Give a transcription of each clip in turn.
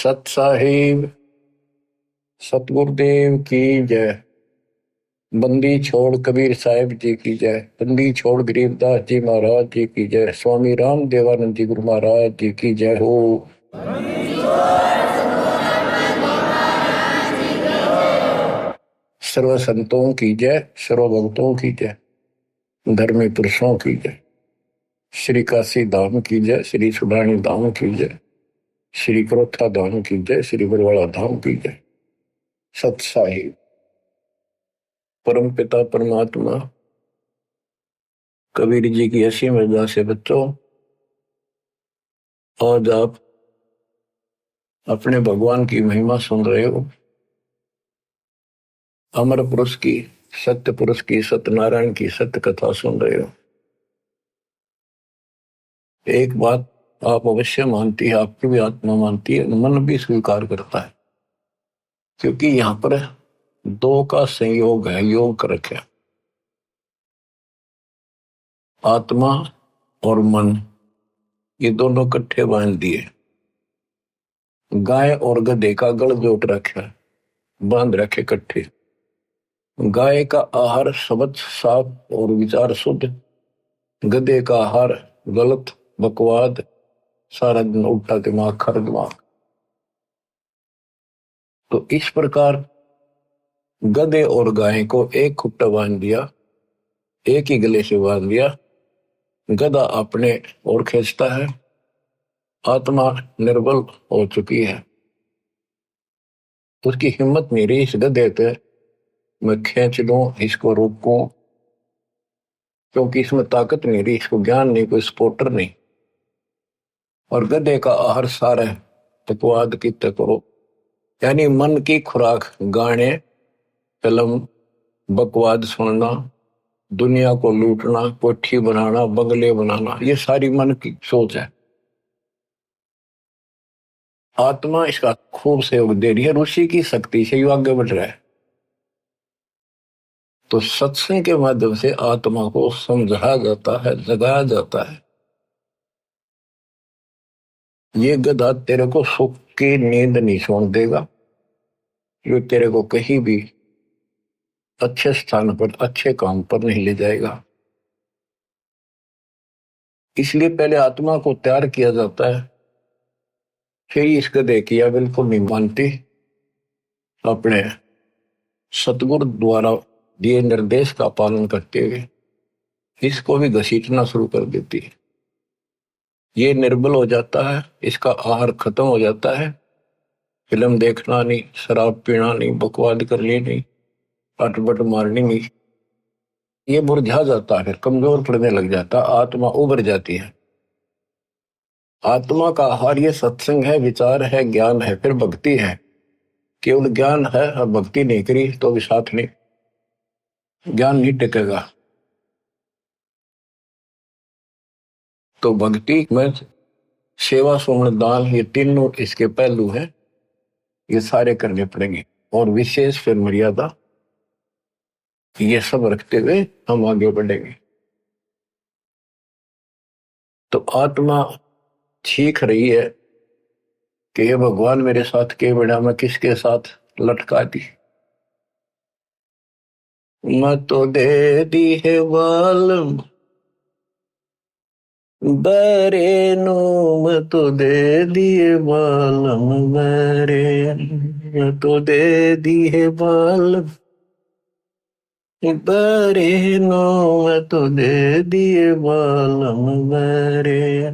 सत साहिब सतगुरुदेव की जय। बंदी छोड़ कबीर साहिब जी की जय। बंदी छोड़ गरीबदास जी महाराज जी की जय। स्वामी राम देवानंद जी गुरु महाराज जी की जय हो। सर्व संतों की जय, सर्व भक्तों की जय, धर्मी पुरुषों की जय। श्री काशी धाम की जय, श्री सुडानी धाम की जय, श्री क्रोथा धाम की जय, श्री बरवाड़ा धाम की जय। सत साहिब परम पिता परमात्मा कबीर जी की ऐसी मर्यादा से बच्चों, आज आप अपने भगवान की महिमा सुन रहे हो। अमर पुरुष की, सत्य पुरुष की, सत्यनारायण की सत्य कथा सुन रहे हो। एक बात आप अवश्य मानती है, आपकी भी आत्मा मानती है, मन भी स्वीकार करता है, क्योंकि यहां पर दो का संयोग है, योग कर रखे। आत्मा और मन ये दोनों इकट्ठे बांध दिए। गाय और गधे का गल जोट रखा, बांध रखे इकट्ठे। गाय का आहार शब्द साफ और विचार शुद्ध, गधे का आहार गलत बकवाद, सारा दिन उल्टा दिमाग, खर दिमाग। तो इस प्रकार गधे और गाय को एक खुट्टा बांध दिया, एक ही गले से बांध दिया। गधा अपने ओर खींचता है, आत्मा निर्बल हो चुकी है, उसकी हिम्मत नहीं रही इस गधे पे मैं खींच लूं, इसको रोकूं, क्योंकि इसमें ताकत नहीं रही, इसको ज्ञान नहीं, कोई सपोर्टर नहीं। और गधे का आहार सारा बकवाद की करो, यानी मन की खुराक गाने, फिल्म, बकवाद सुनना, दुनिया को लूटना, कोठी बनाना, बंगले बनाना, ये सारी मन की सोच है। आत्मा इसका खूब सहयोग दे रही है, ऋषि की शक्ति से ये आगे बढ़ रहा है। तो सत्संग के माध्यम से आत्मा को समझाया जाता है, जगाया जाता है। ये गधा तेरे को सुख की नींद नहीं सोने देगा, ये तेरे को कहीं भी अच्छे स्थान पर, अच्छे काम पर नहीं ले जाएगा। इसलिए पहले आत्मा को तैयार किया जाता है, फिर इस गधे की या बिल्कुल नहीं मानती, अपने सतगुरु द्वारा दिए निर्देश का पालन करते हुए इसको भी घसीटना शुरू कर देती है। ये निर्बल हो जाता है, इसका आहार खत्म हो जाता है। फिल्म देखना नहीं, शराब पीना नहीं, बकवाद करनी नहीं, अटपट मारनी नहीं, ये मुरझा जाता है, कमजोर पड़ने लग जाता, आत्मा उभर जाती है। आत्मा का आहार ये सत्संग है, विचार है, ज्ञान है, फिर भक्ति है। केवल ज्ञान है और भक्ति नहीं करी तो भी साथ नहीं, ज्ञान नहीं टिकेगा। तो भक्ति में सेवा, सुमन, दान, ये तीनों इसके पहलू हैं, ये सारे करने पड़ेंगे। और विशेष फिर मर्यादा, ये सब रखते हुए हम आगे बढ़ेंगे। तो आत्मा सीख रही है कि ये भगवान मेरे साथ के बड़ा, मैं किसके साथ लटका दी। मैं तो दे दी है वालम बरे नो, मैं तो दे दिए वालम बरे, मैं तो दे दी है वालम बरे नो, मैं तो दे दिए वालम बरे।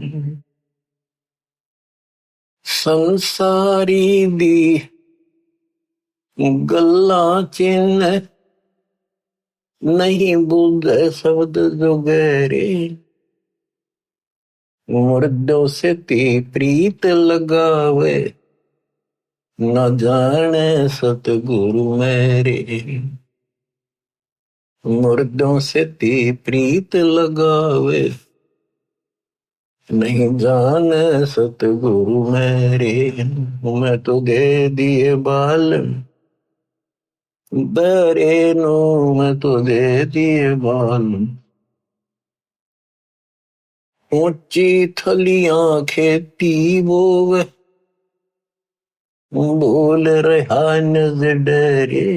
संसारी दी गल्ला चिन्ह नहीं बुझ शब्द जोगेरे, मुर्दों से ती प्रीत लगावे न जाने सतगुरु मेरे। मुर्दों से ती प्रीत लगावे नहीं जाने सतगुरु मेरे। मैं तो दे दिए बाल बरे नो, मैं तो दे दिए बाल। ऊंची थलियां खेती बोवे बोल रहा नजरे,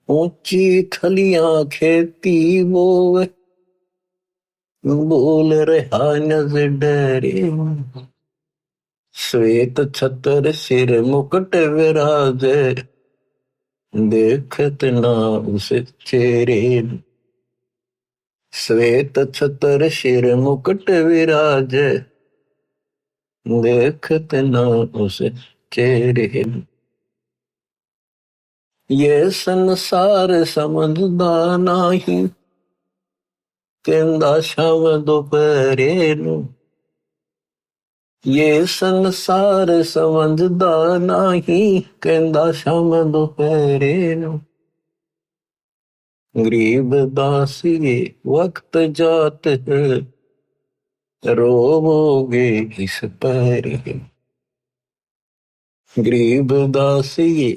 ऊंची थलियां खेती बोवे, बोल रहा नजरे, श्वेत छतर सिर मुकुट विराजे, देखत ना उस चेहरे। श्वेत छतर सिर मुकुट विराजे, देखत ना उस चेहरे। ये संसार समझदा नाही, कहंदा शाम दोपहरे नू। ये संसार समझदा नाही, कहंदा शाम दोपहरे नू। गरीब दास ये वक्त जात है, रोवोगे इस पर। गरीब दास ये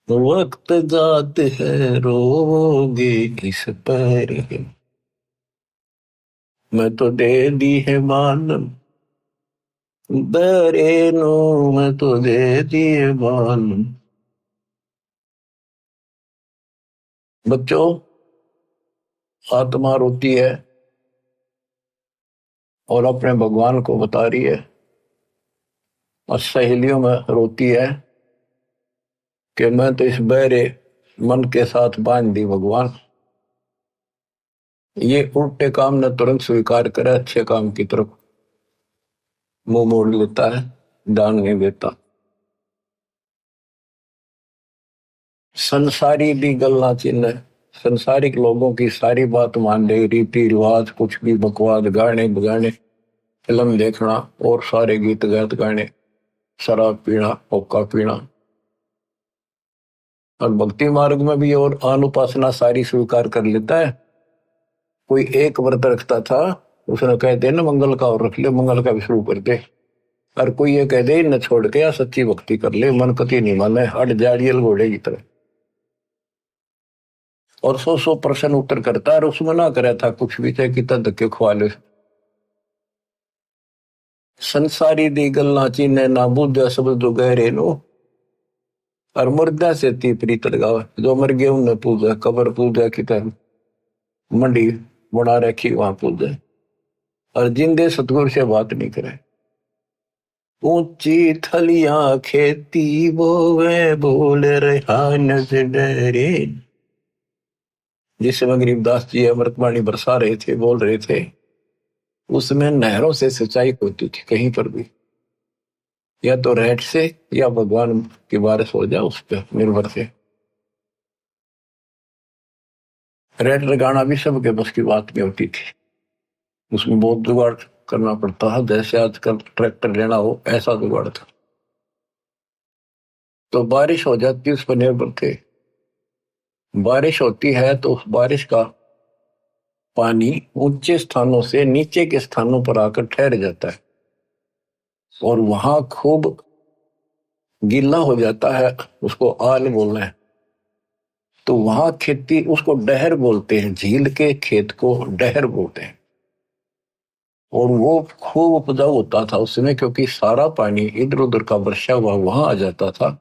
वक्त जात है, रोवोगे इस पर। मैं तो दे दी है मालूम दरे नो, मैं तो दे दी है मालूम। बच्चों, आत्मा रोती है और अपने भगवान को बता रही है, और सहेलियों में रोती है कि मैं तो इस बहरे मन के साथ बांध दी भगवान। ये उल्टे काम न तुरंत स्वीकार करे, अच्छे काम की तरफ मुंह मोड़ लेता है, ध्यान नहीं देता। संसारी भी गल्ला चिन्ह, संसारिक लोगों की सारी बात मान ले, रीति रिवाज कुछ भी बकवाद, गाने बगाने, फिल्म देखना और सारे गीत गात गाने, शराब पीना, हुक्का पीना। और भक्ति मार्ग में भी और अनुपासना सारी स्वीकार कर लेता है। कोई एक व्रत रखता था, उसने कहते ना मंगल का और रख ले, मंगल का भी शुरू कर दे। और कोई ये कह दे न छोड़ के या सच्ची भक्ति कर ले, मन कति नहीं माने, हट जाड़ियल घोड़े की तरह। और 100% उत्तर करता है, और उसमें ना करे था कुछ भी, चाहे कितना धक्के खुआ ले। संसारी दी गल्ला चीने ना बुझा सब जो गहरे नो, और मुर्दा से ती प्रीत लगावे। जो मर गए उन्हें पूजा, कबर पूजा की तरह मंडी बना रखी वहां पूजा। और जिंदे सतगुरु से बात नहीं करे। ऊंची थलियां खेती बोवे, बोल रहा नजरे। जिस समय गरीबदास जी अमृतवाणी बरसा रहे थे, बोल रहे थे, उसमें नहरों से सिंचाई होती थी कहीं पर भी। या तो रेट से या भगवान की बारिश हो जाए उस पर निर्भर से। रेट लगाना भी सबके बस की बात नहीं होती थी, उसमें बहुत जुगाड़ करना पड़ता है। जैसे आजकल ट्रैक्टर लेना हो, ऐसा जुगाड़ था। तो बारिश हो जाती, उस पर निर्भर थे। बारिश होती है तो उस बारिश का पानी ऊंचे स्थानों से नीचे के स्थानों पर आकर ठहर जाता है, और वहां खूब गीला हो जाता है। उसको आल बोलना है। तो वहां खेती, उसको डहर बोलते हैं, झील के खेत को डहर बोलते हैं। और वो खूब उपजाऊ होता था उस समय, क्योंकि सारा पानी इधर उधर का वर्षा हुआ वहां आ जाता था,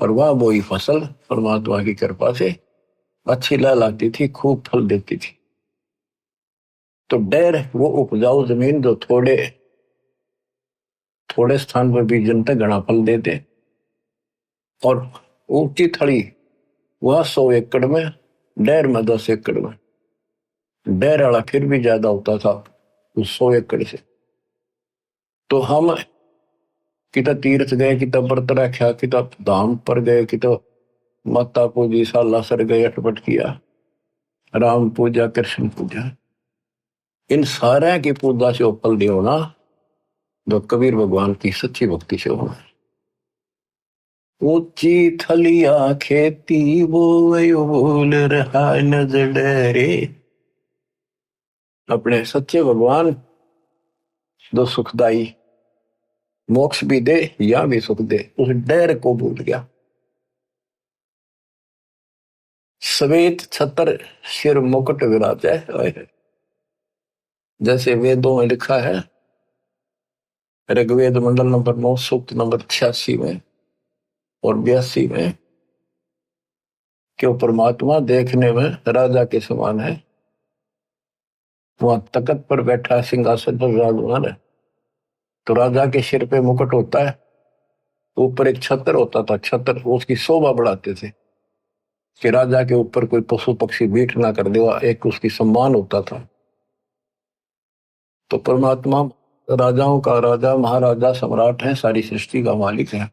और वहां बोई फसल परमात्मा की कृपा से अच्छी लहलाती थी, खूब फल देती थी। तो डैर वो उपजाऊ जमीन जो थोड़े थोड़े स्थान पर भी जनता घना फल देते। और ऊंची थड़ी वह 100 एकड़ में, डैर में 10 एकड़ में। डैर वाला फिर भी ज्यादा होता था उस 100 एकड़ से। तो हम किता तीर्थ गए, किता व्रत रखा, किता धाम पर गए, किता माता पूजी, सालासर गए, अटपट किया, राम पूजा, कृष्ण पूजा। इन सारे की पूजा से फल नहीं होना जो कबीर भगवान की सच्ची भक्ति से होना। ऊंची थलिया खेती वो बोल रहा नजरे। अपने सच्चे भगवान जो सुखदाई, मोक्ष भी दे या भी सुख दे, उस डर को भूल गया। श्वेत छतर सिर मुकुट विराजे। जैसे वेदों में लिखा है, ऋग्वेद मंडल नंबर 9 सूक्त नंबर 86 में और 82 में कि वो परमात्मा देखने में राजा के समान है। वहां तख्त पर बैठा सिंहासन पर विराजमान है। तो राजा के सिर पे मुकुट होता है, ऊपर एक छत्र होता था, छत्र उसकी शोभा बढ़ाते थे कि राजा के ऊपर कोई पशु पक्षी बीट ना कर देवा, एक उसकी सम्मान होता था। तो परमात्मा राजाओं का राजा, महाराजा, सम्राट है, सारी सृष्टि का मालिक है।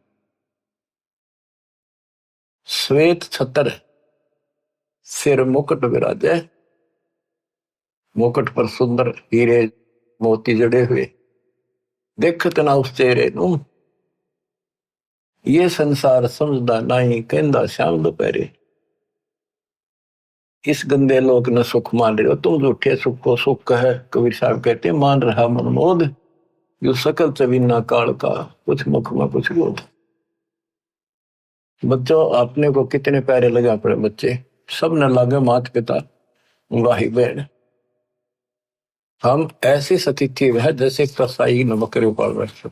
श्वेत छत्र, सिर मुकुट विराजे, मुकुट पर सुंदर हीरे मोती जड़े हुए, देखत ना उस चेहरे नू, ये संसार समझदा नहीं, कहंदा शाम दोपहरे। इस गंदे लोग न सुख मान रहे हो तुम, झूठे सुख को सुख है। कबीर साहब कहते मान रहा मनमोद, जो सकल चवीना काल का, कुछ मुख में कुछ बोध। बच्चों आपने को कितने प्यारे लगे अपने बच्चे, सब न लागे मात पिता भाई बहन। हम ऐसी स्थिति में है जैसे कसाई न बकरे पाल रहे।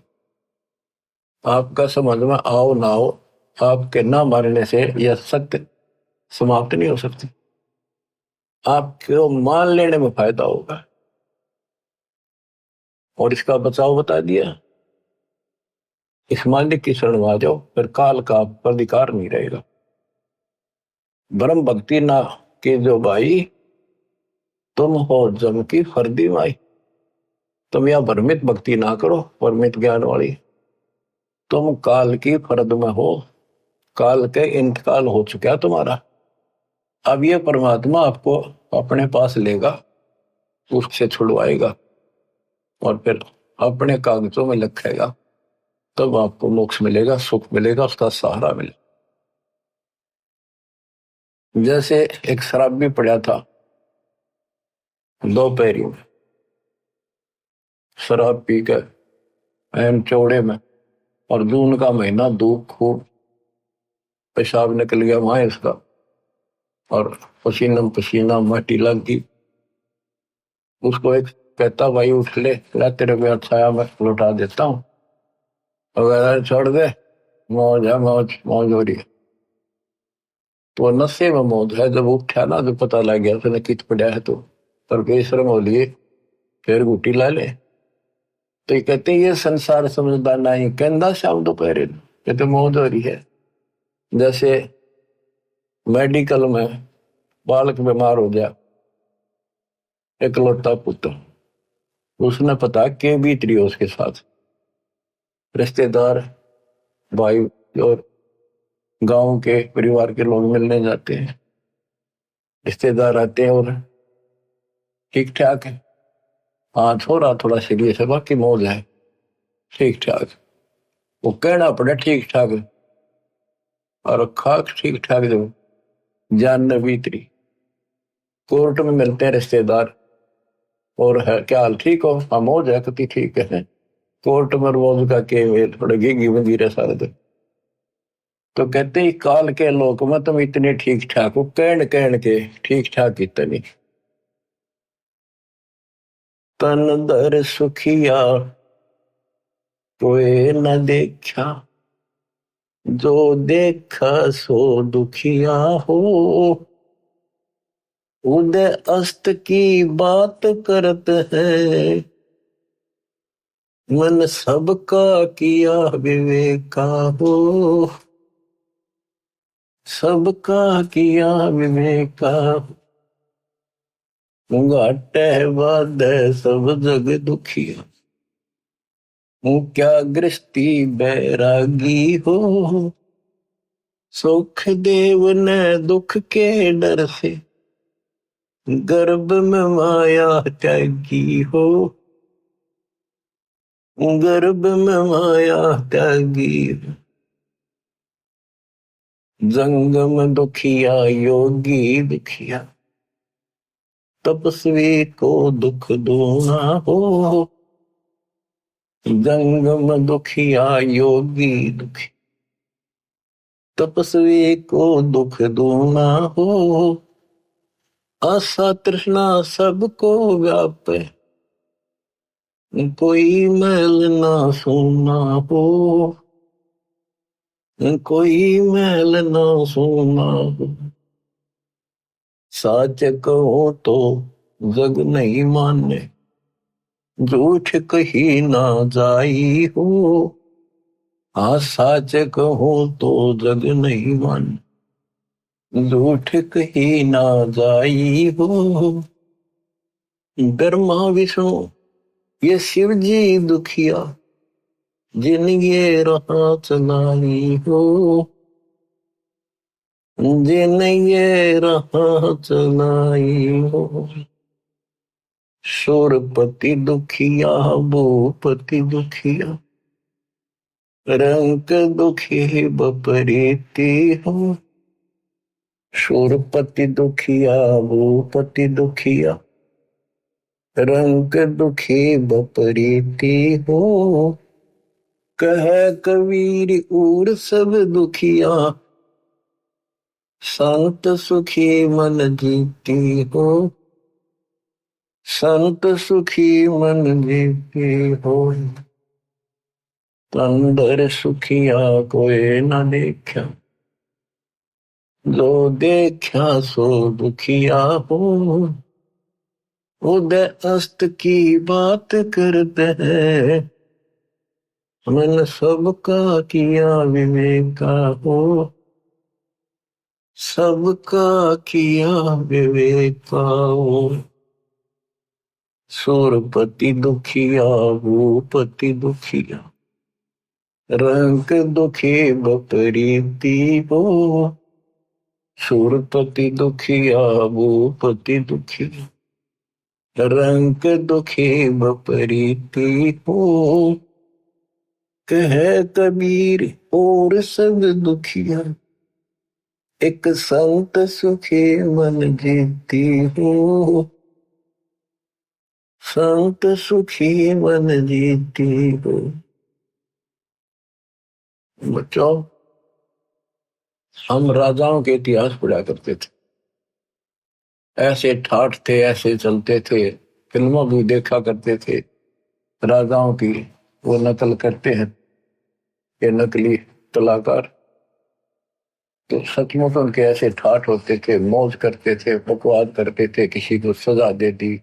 आपका समझ में आओ ना आओ, आपके ना मारने से यह सत्य समाप्त नहीं हो सकती, आपको मान लेने में फायदा होगा। और इसका बचाव बता दिया, इस मालिक की शरण में आ जाओ, फिर काल का पर अधिकार नहीं रहेगा। ब्रह्म भक्ति ना के जो भाई, तुम हो जम की फर्दी माई। तुम यह भ्रमित भक्ति ना करो, परमित ज्ञान वाली। तुम काल की फर्द में हो, काल के इंतकाल हो चुका तुम्हारा। अब ये परमात्मा आपको अपने पास लेगा, उससे छुड़वाएगा और फिर अपने कागजों में लिखेगा, तब आपको मोक्ष मिलेगा, सुख मिलेगा, उसका सहारा मिलेगा। जैसे एक शराबी पड़ा था दोपहरी में, शराब पी कर एन चौड़े में, और जून का महीना, धूप खूब, पेशाब निकल गया वहां इसका, और पसीना पसीना माटी लग गई। उसको एक कहता भाई उठ ले, तेरे को छाया मैं लौटा देता हूँ, अगर छोड़ दे मौज है, मौज मौज हो रही है। तो नशे में मौज है। जब उठा ना तो पता लग गया उसने कित पड़ा है, तो परमेश्वर हो लिए फिर गुटी ला ले। तो ये कहते ये संसार समझदार नहीं, कहता शाम दोपहर कहते मौज हो रही है। जैसे मेडिकल में बालक बीमार हो गया, इकलौता पुत्र, उसने पता के बीत रही हो उसके साथ, रिश्तेदार भाई और गांव के परिवार के लोग मिलने जाते हैं, रिश्तेदार आते हैं और ठीक ठाक है, हाँ थोड़ा थोड़ा सीरियस है, बाकी मौज है, ठीक ठाक। वो कहना पड़े ठीक ठाक, और खाक ठीक ठाक जब जान न बीतरी। कोर्ट में मिलते हैं रिश्तेदार, और है क्या हाल, ठीक हो, हाँ मौज है, कति ठीक है। कोर्ट में रोज का के थोड़े घी बंदी रहे सारे दिन। तो कहते ही काल के लोक में तुम इतने ठीक ठाक हो, कहन के ठीक ठाक इतनी। तन दर सुखिया कोई न देखा, जो देखा सो दुखिया हो। उदय अस्त की बात करते हैं, मन सबका किया विवेका हो। सबका किया विवेका, घाटे बाद सब जग दुखिया। क्या गृहस्थी बैरागी हो, सुख देव ने दुख के डर से, गर्भ में माया त्यागी हो। गर्भ में माया त्यागी, जंगम दुखिया योगी दुखिया, तपस्वी को दुख दूना हो। जंगम दुखिया योगी दुखी, तपस्वी को दुख दूना हो। आशा तृष्णा सबको व्यापे, कोई मैल ना सोना हो, कोई मैल ना सोना हो, सच कहो तो जग नहीं माने, झूठ कही ना जाई हो। हाँ सच कहो तो जग नहीं माने, झूठ कही ना जाई हो। ब्रह्मा विष्णु ये शिव जी दुखिया, जिन ये राह चलाई हो, जिन ये राह चलाई हो। शूरपति दुखिया, भूपति दुखिया, रंग दुखी बपरीती हो। शूरपति दुखिया, भूपति दुखिया, रंग दुखी बपरीती हो। कह कबीर उर सब दुखिया, संत सुखी मन जीती हो। संत सुखी मन जीती हो। तंदर सुखिया कोई न देखा, जो देखा सो दुखिया हो। उदय अस्त की बात करते हैं, मन सबका किया विवेका हो। सबका किया विवेका हो। सूरपति दुखिया, भूपति दुखिया, रंग दुखी बपरीती हो। सूरपति दुखिया, भूपति दुखिया, रंग दुखी बपरीती हो। कह कबीर और सब दुखिया, एक संत सुखी मन जीती हो। संत सुखी मन जीती हो। बच्चों, हम राजाओं के इतिहास पढ़ा करते थे, ऐसे ठाठ थे, ऐसे चलते थे, फिल्मों भी देखा करते थे। राजाओं की वो नकल करते हैं ये नकली कलाकार, तो सचमुच उनके ऐसे ठाठ होते थे, मौज करते थे, बकवास करते थे, किसी को सजा दे दी,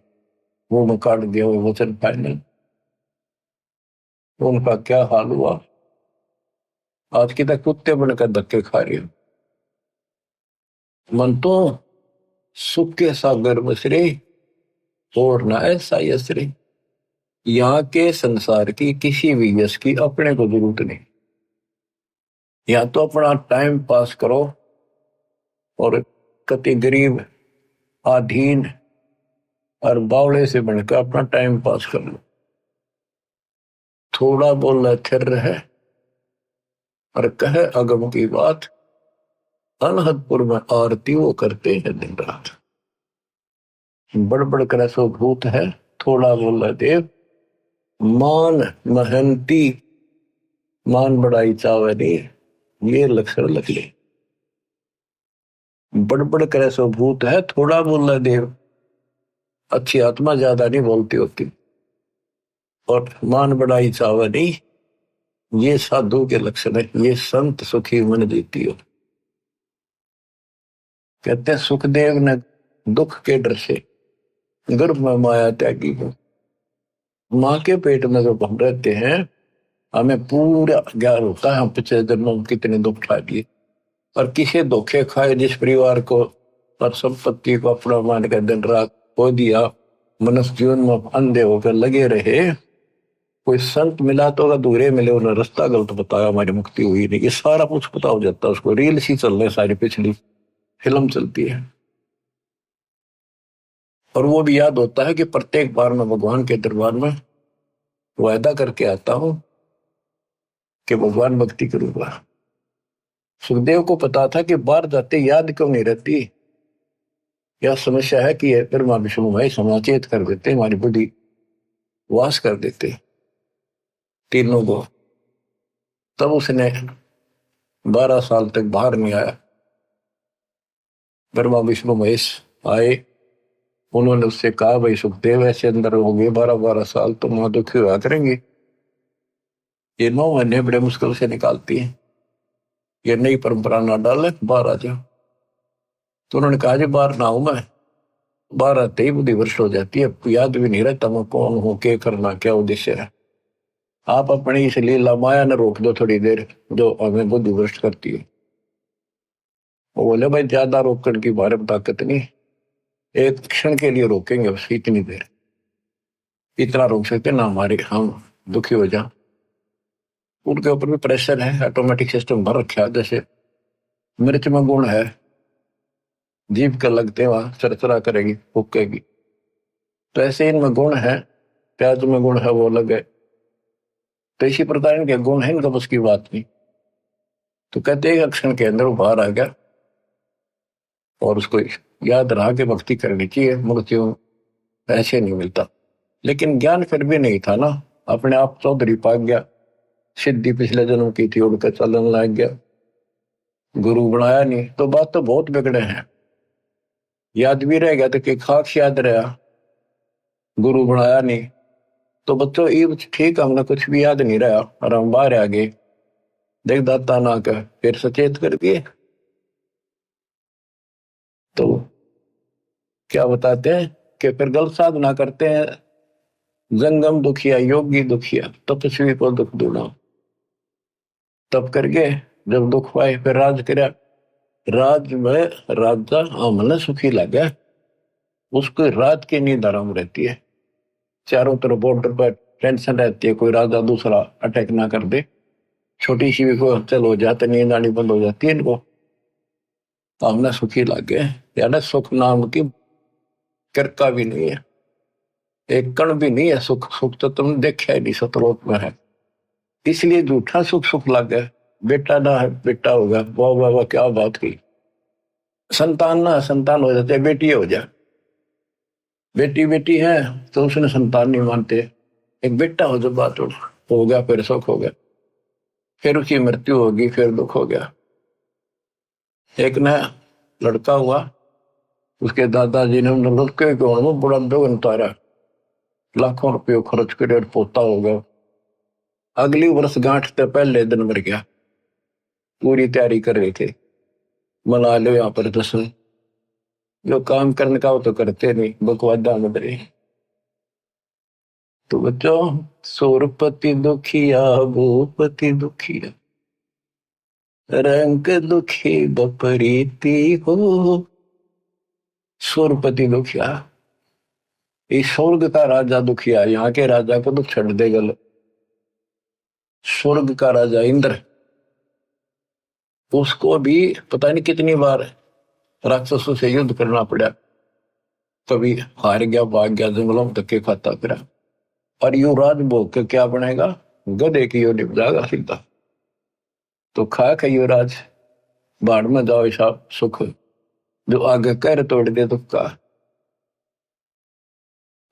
वो में काट दिया, वो वचन फाइनल। तो उनका क्या हाल हुआ, आज की तक कुत्ते बनकर धक्के खा रही हो। मन तो सुख के सागर मसरे, और ना ऐसा यसरे। यहाँ के संसार की किसी भी यश की अपने को जरूरत नहीं। यहाँ तो अपना टाइम पास करो, और कति गरीब अधीन और बावड़े से बनकर अपना टाइम पास कर लो। थोड़ा बोल थिर रहे और कहे अगम की बात, अनहदपुर में आरती वो करते हैं दिन रात। बड़बड़ कर सो भूत है, थोड़ा बोल देव। मान महंती, मान बड़ाई चावे नहीं, ये लक्षण लग ले। बड़बड़ करे सो भूत है, थोड़ा बोल देव। अच्छी आत्मा ज्यादा नहीं बोलती होती, और मान बड़ाई चावे नहीं, ये साधु के लक्षण है। ये संत सुखी मन जीती हो। कहते हैं सुखदेव ने दुख के डर से गर्भ में माया त्यागी हो। माँ के पेट में जब हम रहते हैं, हमें पूरा ज्ञान होता है हम पिछले जन्मों में कितने दुख खा दिए, और किसे धोखे खाए, जिस परिवार को और संपत्ति को अपना मान कर दिन रात खो दिया, मनुष्य जीवन में अंधे होकर लगे रहे। कोई संत मिला तो अधूरे मिले, उन्होंने रास्ता गलत बताया, हमारी मुक्ति हुई नहीं, ये सारा कुछ पता हो जाता है उसको। रील सी चल रही, सारी पिछली फिल्म चलती है, और वो भी याद होता है कि प्रत्येक बार मैं भगवान के दरबार में वायदा करके आता हूं कि भगवान भक्ति करूंगा। सुखदेव को पता था कि बाहर जाते याद क्यों नहीं रहती, यह समस्या है कि ब्रह्मा विष्णु भाई समाचेत कर देते, हमारी बुद्धि वास कर देते तीनों को। तब उसने 12 साल तक बाहर नहीं आया। ब्रह्मा विष्णु महेश आए, उन्होंने उससे कहा, भाई सुखदेव ऐसे अंदर हो गए 12-12 साल, तो मां दुखी हुआ करेंगी, ये 9 महीने बड़े मुश्किल से निकालती है, ये नई परंपरा ना डाले, बाहर आ जाओ। तो उन्होंने कहा, जी बाहर ना हूं मैं, बाहर आते ही बुद्धि भ्रष्ट हो जाती है, याद भी नहीं रहता मैं कौन हूं, क्या करना, क्या उद्देश्य है। आप अपनी इस लीला माया ने रोक दो थोड़ी देर, जो हमें बुद्धि भ्रष्ट करती है। वो बोले, भाई ज्यादा रोकने की हमारे में ताकत नहीं, एक क्षण के लिए रोकेंगे बस, इतनी देर, इतना रोक सकते ना हमारे, हम दुखी हो जाए। उनके ऊपर भी प्रेशर है, ऑटोमेटिक सिस्टम भर रखा है। जैसे मिर्च में गुण है, जीभ का लगते वहां चरचरा करेगी, फूकेगी, तो ऐसे इनमें गुण है, प्याज में गुण है, वो अलग है। तो इसी प्रकार इनके गुण है, इनका बस की बात नहीं। तो कहते हैं क्षण के अंदर वो बाहर आ गया, और उसको याद रहा कि भक्ति करनी चाहिए, मृत्यु ऐसे नहीं मिलता। लेकिन ज्ञान फिर भी नहीं था ना, अपने आप चौधरी पा गया, सिद्धि पिछले जन्म की थी, उड़कर चलन लग गया, गुरु बनाया नहीं, तो बात तो बहुत बिगड़े हैं। याद भी रह गया तो कि खाक याद रहा, गुरु बनाया नहीं, तो बच्चों ये ठीक, हमने कुछ भी याद नहीं रहा और हम बाहर आ गए, देख दाता ना कर फिर सचेत कर दिए। तो क्या बताते हैं कि फिर गलत साधना करते हैं, जंगम दुखिया, योगी दुखिया, तपस्वी को दुख दूना। तब करके जब दुख पाए फिर राज कर, राज में राजा हमने सुखी लगे, उसको रात की नींद आराम रहती है, चारों तरफ बॉर्डर पर टेंशन रहती है, कोई राजा दूसरा अटैक ना कर दे, छोटी सी भी कोई हलचल हो जाती, नींद आनी बंद हो जाती है इनको, तो हमने सुखी लगे। यानी सुख नाम की किरका भी नहीं है, एक कण भी नहीं है सुख, सुख तो तुमने देखा ही नहीं, सतलोक में है। इसलिए झूठा सुख सुख लगे, बेटा ना है बेटा होगा, वाह वाह वाह क्या बात की, संतान ना संतान हो जाते, बेटी हो जाए, बेटी बेटी है तो उसने संतान नहीं मानते, एक बेटा हो, जब बात हो गया फिर सुख हो गया, फिर उसकी मृत्यु होगी, फिर दुख हो गया। एक ने लड़का हुआ, उसके दादाजी ने लड़के को बड़ा दुख उतारा, लाखों रुपये खर्च करे, पोता हो गया, अगली वर्ष गांठ से पहले दिन मर गया, पूरी तैयारी कर रहे थे, मना लो यहाँ पर दर्शन, जो काम करने का वो तो करते नहीं, बकवादा मत रहे। तो बच्चों, सूरपति दुखिया भूपति दुखिया, रंग दुखी बपरीती हो, सूरपति दुखिया, इस स्वर्ग का राजा दुखिया, यहाँ के राजा को तो छड़ दे गल, स्वर्ग का राजा इंद्र, उसको भी पता नहीं कितनी बार राक्षसों से युद्ध करना पड़ा, कभी हार गया, भाग गया, जंगलों में धक्के खाता फिरा, और युवराज भोग के क्या बनेगा, गधे की ओर निप जाएगा सीधा। तो खाक है युवराज, बाढ़ में जाओ ऐसा सुख, जो आगे कर तोड़ दे दुख का।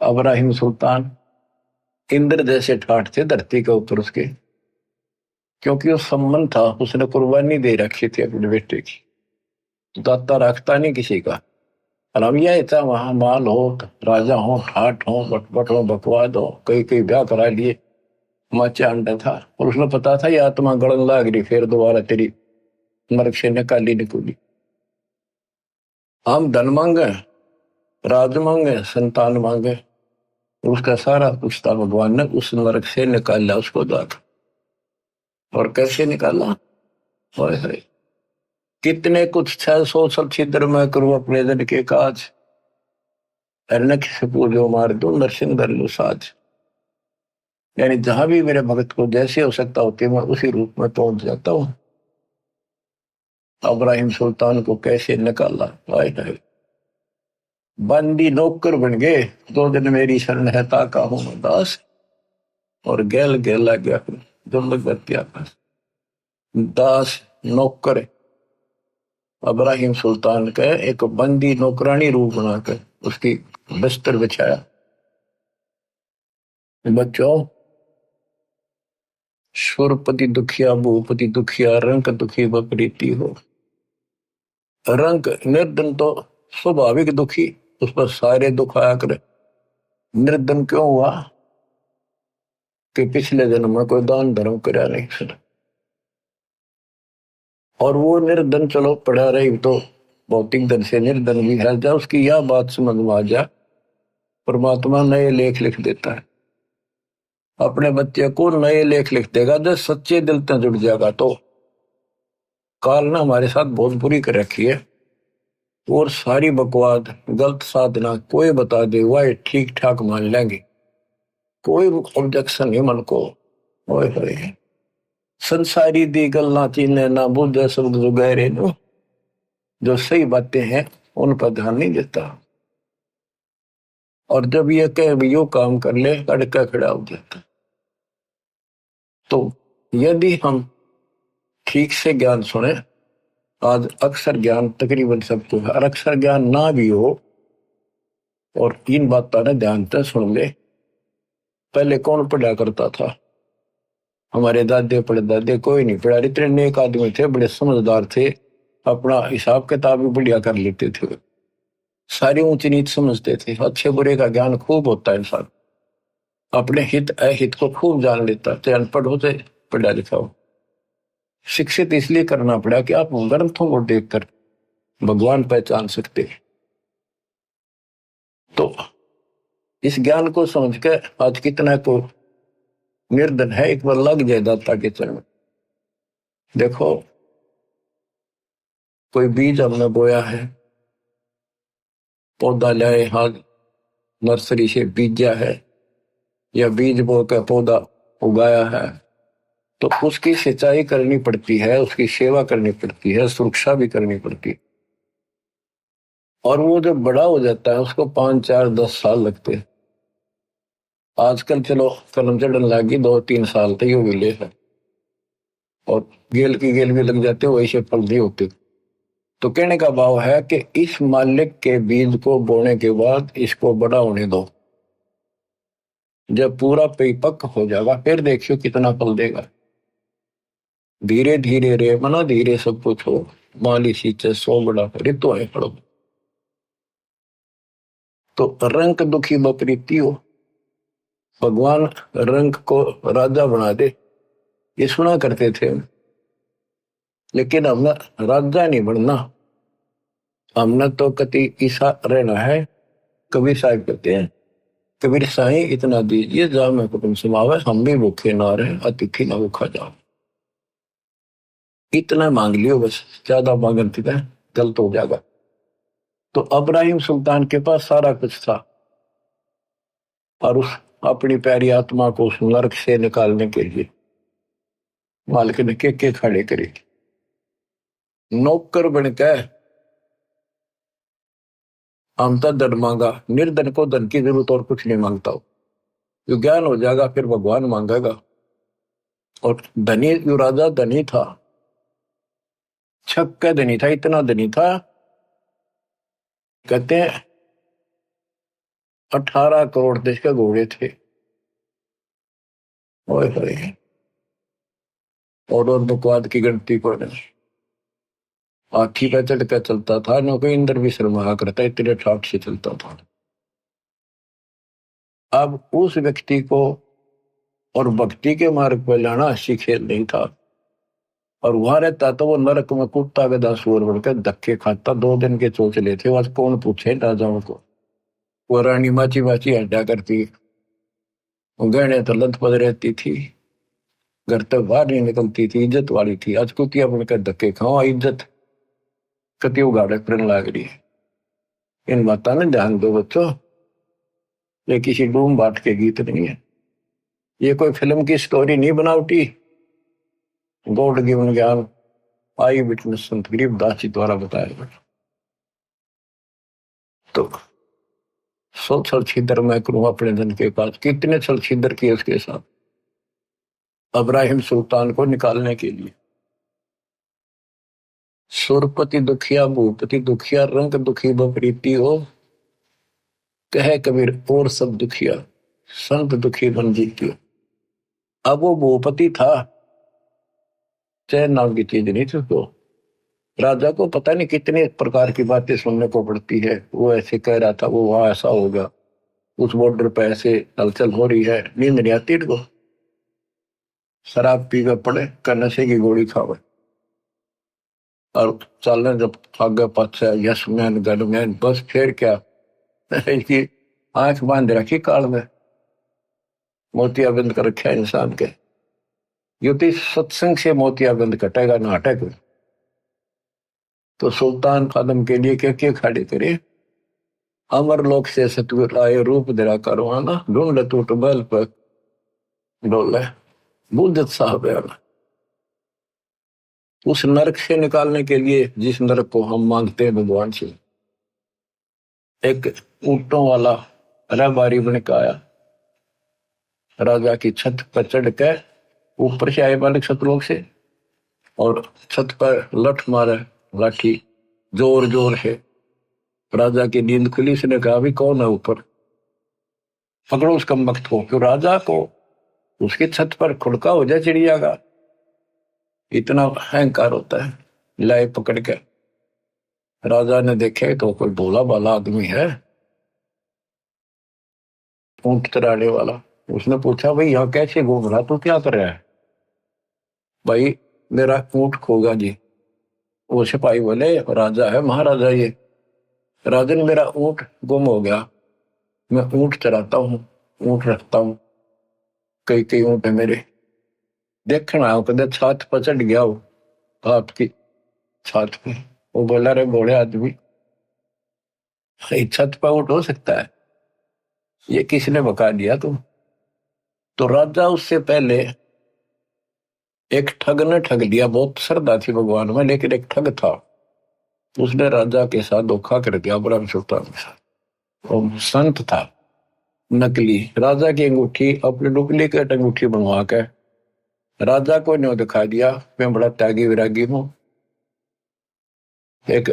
अब्राहिम सुल्तान इंद्र जैसे ठाठ थे धरती के ऊपर उसके, क्योंकि वो सम्मान था, उसने कुर्बानी दे रखी थी अपने बेटे की, तो दाता रखता नहीं किसी का। और हम यह था, वहां माल हो, राजा हो, ठाठ हो, बटबट हो, बकवाद हो, कई कई ब्याह करा लिए, माचा अंडा था, और उसने पता था ये आत्मा गड़न लाग रही, फिर दोबारा तेरी नरक से निकाली निकुली। हम धन मांगे, राज मांगे, संतान मांगे, उसका सारा कुछ था, भगवान ने उस नरक से निकाला उसको दाता। और कैसे निकाला, हाय हाय, कितने कुछ 600 छिद्र में करूं अपने जन के काज, अरनक से पूजो मार दो, नरसिंह धर लो साज। यानी जहां भी मेरे भगत को जैसे हो सकता होती है, मैं उसी रूप में पहुंच जाता हूं। अब्राहिम सुल्तान को कैसे निकाला, हाय हाय, बंदी नौकर बन गए, 2 दिन मेरी शरण है ताका हूं दास, और गैल गैला गया दुर्लभ गत्या दास नौकर। अब्राहिम सुल्तान का एक बंदी नौकरानी रूप बनाकर उसकी बिस्तर बिछाया। बच्चों, सुरपति दुखिया भूपति दुखिया, रंग दुखी बपरीती हो। रंग निर्धन तो स्वाभाविक दुखी, उस पर सारे दुख आया करे। निर्धन क्यों हुआ कि पिछले जन्म में कोई दान धर्म कराया नहीं सर, और वो निर्धन चलो पड़ा रही तो भौतिक धन से निर्धन भी है। जब उसकी यह बात समझ में आ जाए, परमात्मा नए लेख लिख देता है। अपने बच्चे को नए लेख लिख देगा जब सच्चे दिल से जुड़ जाएगा। तो काल ने हमारे साथ बहुत बुरी कर रखी है, और सारी बकवाद गलत साधना कोई बता दे वह ठीक ठाक मान लेंगे, कोई ऑब्जेक्शन नहीं मन को। ओए होए, संसारी दी गल्ला चीने ना बुझे शब्द जो गहरे नो, जो सही बातें हैं उन पर ध्यान नहीं देता, और जब ये कह यो काम कर ले अड़का खड़ा हो जाता। तो यदि हम ठीक से ज्ञान सुने, आज अक्सर ज्ञान तकरीबन सबको है, और अक्सर ज्ञान ना भी हो और इन बातों ने ध्यान से सुन ले। पहले कौन पढ़ा करता था? हमारे दादे परदादे कोई नहीं पढ़ा। इतने नेक आदमी थे, बड़े समझदार थे, अपना हिसाब किताब भी बढ़िया कर लेते थे, सारी ऊंची नीच समझते थे। अच्छे बुरे का ज्ञान खूब होता है, इंसान अपने हित अहित को खूब जान लेता, चाहे अनपढ़ हो चाहे पढ़ा लिखा हो। शिक्षित इसलिए करना पड़ा कि आप ग्रंथों को देखकर भगवान पहचान सकते। तो इस ज्ञान को समझ के आज कितना को निर्धन है, एक बार लग जाए दाता के चरण। देखो, कोई बीज हमने बोया है, पौधा लाए हाथ नर्सरी से बीजा है, या बीज बो के पौधा उगाया है, तो उसकी सिंचाई करनी पड़ती है, उसकी सेवा करनी पड़ती है, सुरक्षा भी करनी पड़ती है। और वो जब बड़ा हो जाता है उसको 5, 4, 10 साल लगते हैं। आजकल चलो कलम चढ़ने लगी, 2-3 साल तक ये ले है, और गेल की गेल भी लग जाते, वैसे फल नहीं होते। तो कहने का भाव है कि इस मालिक के बीज को बोने के बाद इसको बड़ा होने दो, जब पूरा परिपक्व हो जाएगा फिर देखियो कितना फल देगा। धीरे धीरे रे मना धीरे सब कुछ हो, माली सींचे 100 बड़ा ऋतु है फड़ो। तो रंक दुखी बपरीती हो, भगवान रंक को राजा बना दे, ये सुना करते थे। लेकिन हमने राजा नहीं बनना, हमने तो कति ईसा रहना है। कबीर साहब कहते हैं, कबीर साईं इतना दीजिए जा मैं कुटुंब समावे, हम भी भूखे ना रहे अतिथि ना भूखा जाओ। इतना मांग लियो बस, ज्यादा मांगते थे गलत हो जाएगा। तो अब्राहिम सुल्तान के पास सारा कुछ था, और उस अपनी प्यारी आत्मा को उस नरक से निकालने के लिए मालिक ने के खड़े करे। नौकर बनकर हम तो धन मांगा, निर्धन को धन की जरूरत और कुछ नहीं मांगता हो। जो ज्ञान हो जाएगा फिर भगवान मांगेगा। और धनी जो राजा धनी था, छक्का धनी था, इतना धनी था, कहते हैं 18 करोड़ देश के घोड़े थे। ओए होए, और बकवाद की गिनती को हाथी पे चढ़ कर चलता था, न कोई इंद्र भी शर्मा करता, इतने ठाट से चलता था। अब उस व्यक्ति को और भक्ति के मार्ग पर लाना अच्छी खेल नहीं था, और वहां रहता तो वो नरक में कुत्ता गधा सुअर बनकर धक्के खाता। 2 दिन के चोचले थे, आज कौन पूछे राजाओं को। वो रानी माची माची हड्डा करती, गहने तो लद पद रहती थी, घर तक बाहर नहीं निकलती थी, इज्जत वाली थी। आज कुतिया बनकर धक्के खाओ, इज्जत कति उगाड़े फिरने लग रही है। इन बातों ने ध्यान दो बच्चों, ये किसी डूम बाट के गीत नहीं है, ये कोई फिल्म की स्टोरी नहीं बनावटी। गॉड गिवन ज्ञान आई विटनेस संत गरीबदास जी द्वारा बताया गया। तो सो छल छिद्र मैं करूं अपने धन के पास, कितने छल छिद्र किए उसके साथ अब्राहिम सुल्तान को निकालने के लिए। सुरपति दुखिया भूपति दुखिया, रंग दुखी बपरीती हो, कहे कबीर और सब दुखिया संत दुखी बन जीती हो। अब वो भूपति था, चैन नाम की चीज नहीं थी उसको, राजा को पता नहीं कितने प्रकार की बातें सुनने को पड़ती है। वो ऐसे कह रहा था, वो वहां ऐसा होगा, उस बॉर्डर पे ऐसे हलचल हो रही है। नींद नहीं आती इनको, शराब पी के पड़े का नशे की गोली खावे और चलने जब आगे पाछे यस मैन गन मैन, बस फिर क्या। इसकी आंख बांध रखी काल में, मोतियाबिंद कर रखा है इंसान के। युति सत्संग से मोतियाबिंद कटेगा ना हटेगा। तो सुल्तान खादम के लिए क्या क्या खड़े करे, अमर लोक से सतगुर आए रूप धरा करवाना, ढूंढ टूट बल पर डोले बुद्धत साहब है। उस नरक से निकालने के लिए जिस नरक को हम मांगते हैं भगवान से, एक ऊंटों वाला रहबारी बन के आया, राजा की छत पर चढ़ के ऊपर से आए बालक सतलोक से, और छत पर लठ मारे लाठी जोर जोर से। राजा की नींद खुली, उसने कहा भी कौन है ऊपर, पकड़ो उस कमबख्त को। क्यों राजा को उसकी छत पर खुड़का हो जाए चिड़िया का, इतना अहंकार होता है। लाए पकड़ के, राजा ने देखे तो कोई भोला भाला आदमी है, ऊंट चराने वाला। उसने पूछा, भाई यहाँ कैसे घूम रहा, तू क्या कर रहा है? भाई मेरा ऊंट खोगा जी। वो सिपाही बोले, राजा है महाराजा ये। राजन मेरा ऊंट गुम हो गया, मैं ऊंट चराता हूँ, ऊंट रखता हूँ, कई कई ऊंट है मेरे, देखना हो कदे छात पर चढ़ गया हो आपकी छात पे। वो बोला, रे बोले आदमी, छत पर ऊंट हो सकता है? ये किसने बका दिया तुम? तो राजा उससे पहले एक ठग ने ठग लिया। बहुत श्रद्धा थी भगवान में, लेकिन एक ठग था, उसने राजा के साथ धोखा कर दिया, ब्रह्म सुल्तान के साथ। वो संत था नकली, राजा की अंगूठी अपनी डुप्लीकेट अंगूठी बनवा के राजा को न्यों दिखा दिया, मैं बड़ा त्यागी विरागी हूं। एक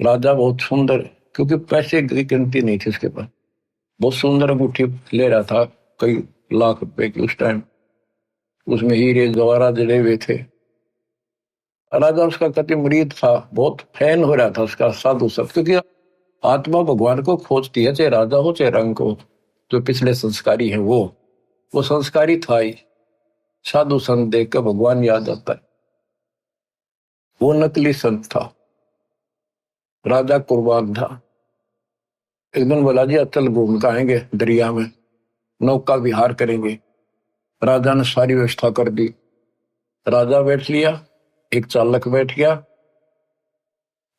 राजा बहुत सुंदर, क्योंकि पैसे की गिनती नहीं थी उसके पास, बहुत सुंदर अंगूठी ले रहा था, कई लाख रुपए की उस टाइम, उसमें हीरे जवाहरात जड़े हुए थे। राजा उसका कति मुरीद था, बहुत फैन हो रहा था उसका साधु सब, क्योंकि आत्मा भगवान को खोजती है, चाहे राजा हो चाहे रंग हो। जो पिछले संस्कारी है वो संस्कारी था ही। साधु संत देख कर भगवान याद आता है। वो नकली संत था, राजा कुर्बान था। एक दिन बोला, जी अतल घूम के आएंगे दरिया में, नौका विहार करेंगे। राजा ने सारी व्यवस्था कर दी, राजा बैठ लिया, एक चालक बैठ गया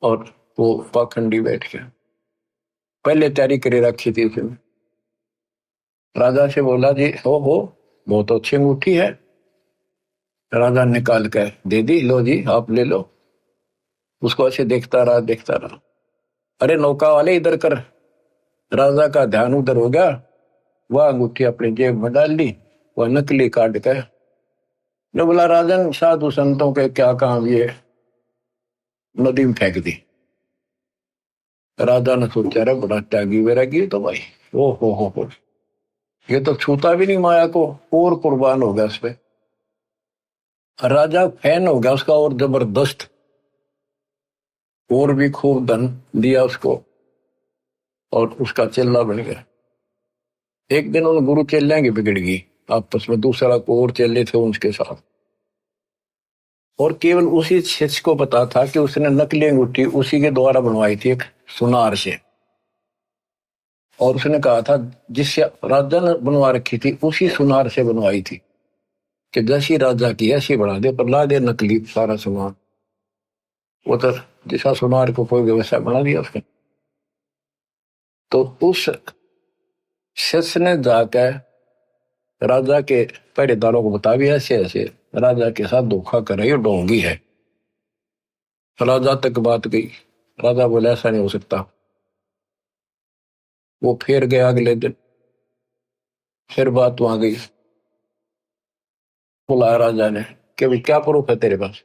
और वो पाखंडी बैठ गया। पहले तैयारी करे रखी थी उसने। राजा से बोला, जी हो बहुत अच्छी अंगूठी है। राजा निकाल कर दे दी, लो जी आप ले लो। उसको ऐसे देखता रहा देखता रहा, अरे नौका वाले इधर कर। राजा का ध्यान उधर हो गया, वह अंगूठी अपनी जेब में डाल ली, वह नकली काट के ने बोला, राजन साधु संतों के क्या काम, ये नदी में फेंक दी। राजा ने सोचा, रे बड़ा त्यागी वैरागी तो भाई, ओ हो, ये तो छूता भी नहीं माया को, और कुर्बान हो गया उस पे। राजा फैन हो गया उसका और जबरदस्त, और भी खूब धन दिया उसको और उसका चेला बन गया। एक दिन उन गुरु चेले की बिगड़ गई आपस में, दूसरा को और चेले थे उनके साथ, और केवल उसी शिष्य को पता था कि उसने नकली अंगूठी उसी के द्वारा बनवाई थी, एक सुनार से। और उसने कहा था जिससे राजा ने बनवा रखी थी उसी सुनार से बनवाई थी, कि जैसी राजा की ऐसी बना दे, पर ला दे नकली सारा सामान। वो तो जैसा सुनार को कोई व्यवसाय बना दिया उसने। तो उस शिष्य ने जाकर राजा के पहरेदारों को बता भी, ऐसे ऐसे राजा के साथ धोखा कर रही, ढोंगी है। राजा तक बात गई, राजा बोले ऐसा नहीं हो सकता। वो फिर गया अगले दिन, फिर बात वहां गई, बुलाया राजा ने कि भाई क्या प्रूफ है तेरे पास?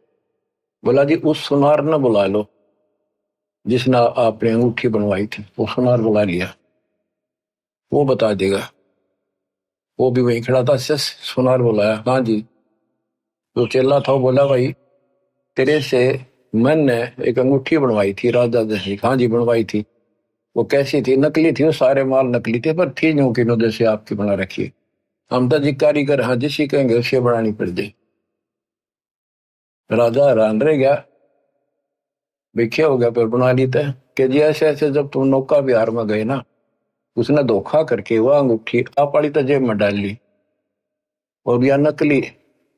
बोला, जी उस सुनार ने बुला लो जिसने आपने अंगूठी बनवाई थी, वो सुनार बुला लिया, वो बता देगा। वो भी वहीं खड़ा था, सुनार बुलाया, हाँ जी। जो चेला था वो बोला, भाई तेरे से मैंने एक अंगूठी बनवाई थी राजा जैसी। हाँ जी बनवाई थी। वो कैसी थी? नकली थी, वो सारे माल नकली थे, पर थी यूं कि नो जैसे आपकी बना रखी है। हम तो जी कारीगर, हाँ जिसी कहेंगे उसे बनानी पड़ जाए। राजा हैरान रह गया, क्या हो गया? पर बना ली थे कि जी ऐसे ऐसे जब तुम नौका विहार में गए ना, उसने धोखा करके वह अंगूठी आप वाली तो जेब में डाल ली और यह नकली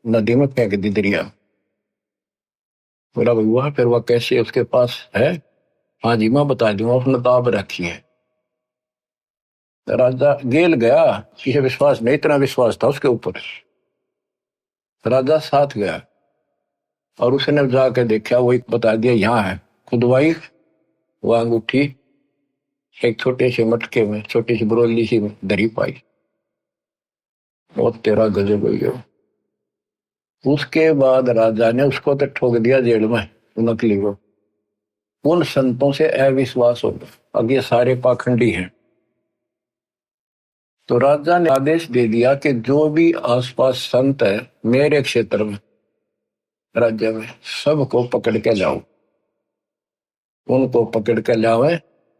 नदी में फेंक दी दरिया। बोला भाई वह फिर वह कैसे उसके पास है? हाँ जी मैं बता दूंगा, उसने दाब रखी है। राजा गेल गया, किसी विश्वास नहीं, इतना विश्वास था उसके ऊपर। राजा साथ गया और उसने जाके देखा, वही बता दिया यहाँ है। खुदवाई वो अंगूठी एक छोटे से मटके में, छोटी सी बरोली सी में धरी पाई। और तेरा गजब हो गया। उसके बाद राजा ने उसको तो ठोक दिया जेल में, नकली को। उन संतों से अविश्वास हो गया, अब ये सारे पाखंडी हैं। तो राजा ने आदेश दे दिया कि जो भी आसपास संत है मेरे क्षेत्र में, राज्य में, सबको पकड़ के लाओ। उनको पकड़ के लावे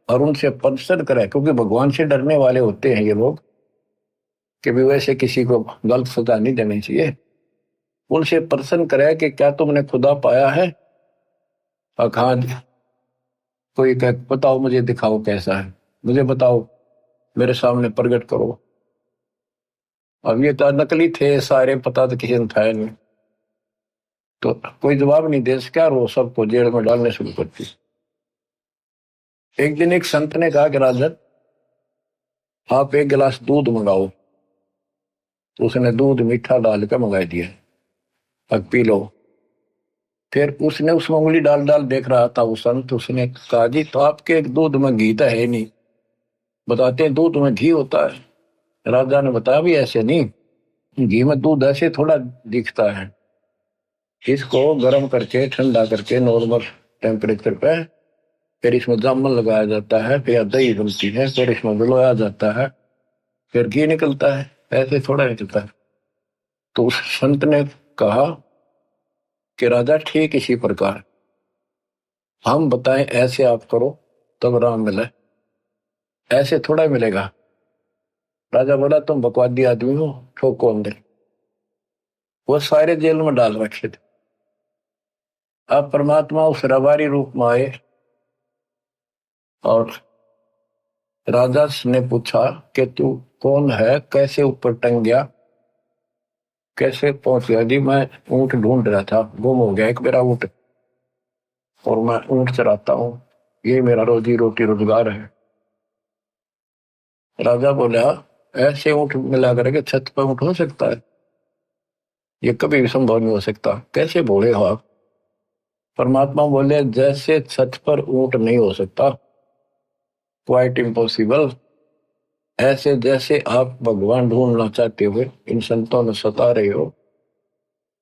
और उनसे परिषद करे, क्योंकि भगवान से डरने वाले होते हैं ये लोग, कि भी वैसे किसी को गलत सजा नहीं देनी चाहिए। उनसे प्रश्न करे कि क्या तुमने खुदा पाया है? हाँ। कोई कहे बताओ, मुझे दिखाओ कैसा है, मुझे बताओ, मेरे सामने प्रकट करो। अब ये तो नकली थे सारे, पता तो किसी ने था नहीं। तो कोई जवाब नहीं दे सका, रो सबको जेल में डालने शुरू कर दी। एक दिन एक संत ने कहा कि राजन आप एक गिलास दूध मंगाओ। तो उसने दूध मीठा डाल कर मंगा दिया, अब पी लो। फिर उसने उसमें उंगली डाल डाल देख रहा था वो संत। उसने कहा जी तो आपके दूध में घी तो है नहीं, बताते हैं दूध में घी होता है। राजा ने बताया भी ऐसे नहीं, घी में दूध ऐसे थोड़ा दिखता है। इसको गर्म करके ठंडा करके नॉर्मल टेम्परेचर पे, फिर इसमें जामुन लगाया जाता है, फिर दही बनती है, फिर इसमें मिलाया जाता है, फिर घी निकलता है, ऐसे थोड़ा निकलता है। तो उस संत ने कहा कि राजा ठीक इसी प्रकार हम बताएं ऐसे आप करो तब राम मिले, ऐसे थोड़ा मिलेगा। राजा बोला तुम बकवादी आदमी हो, ठोको अंदर। वो सारे जेल में डाल रखे थे। अब परमात्मा उस रबारी रूप में आए और राजा ने पूछा कि तू कौन है, कैसे ऊपर टंग गया, कैसे पहुंच गया? जी मैं ऊंट ढूंढ रहा था, गुम हो गया एक मेरा ऊंट, और मैं ऊंट चराता हूँ, ये मेरा रोजी रोटी रोजगार है। राजा बोला ऐसे ऊंट मिला करके छत पर ऊंट हो सकता है? ये कभी भी संभव नहीं हो सकता, कैसे बोले हो आप? परमात्मा बोले जैसे छत पर ऊंट नहीं हो सकता, क्वाइट इम्पॉसिबल, ऐसे जैसे आप भगवान ढूंढना चाहते हुए इन संतों में सता रहे हो,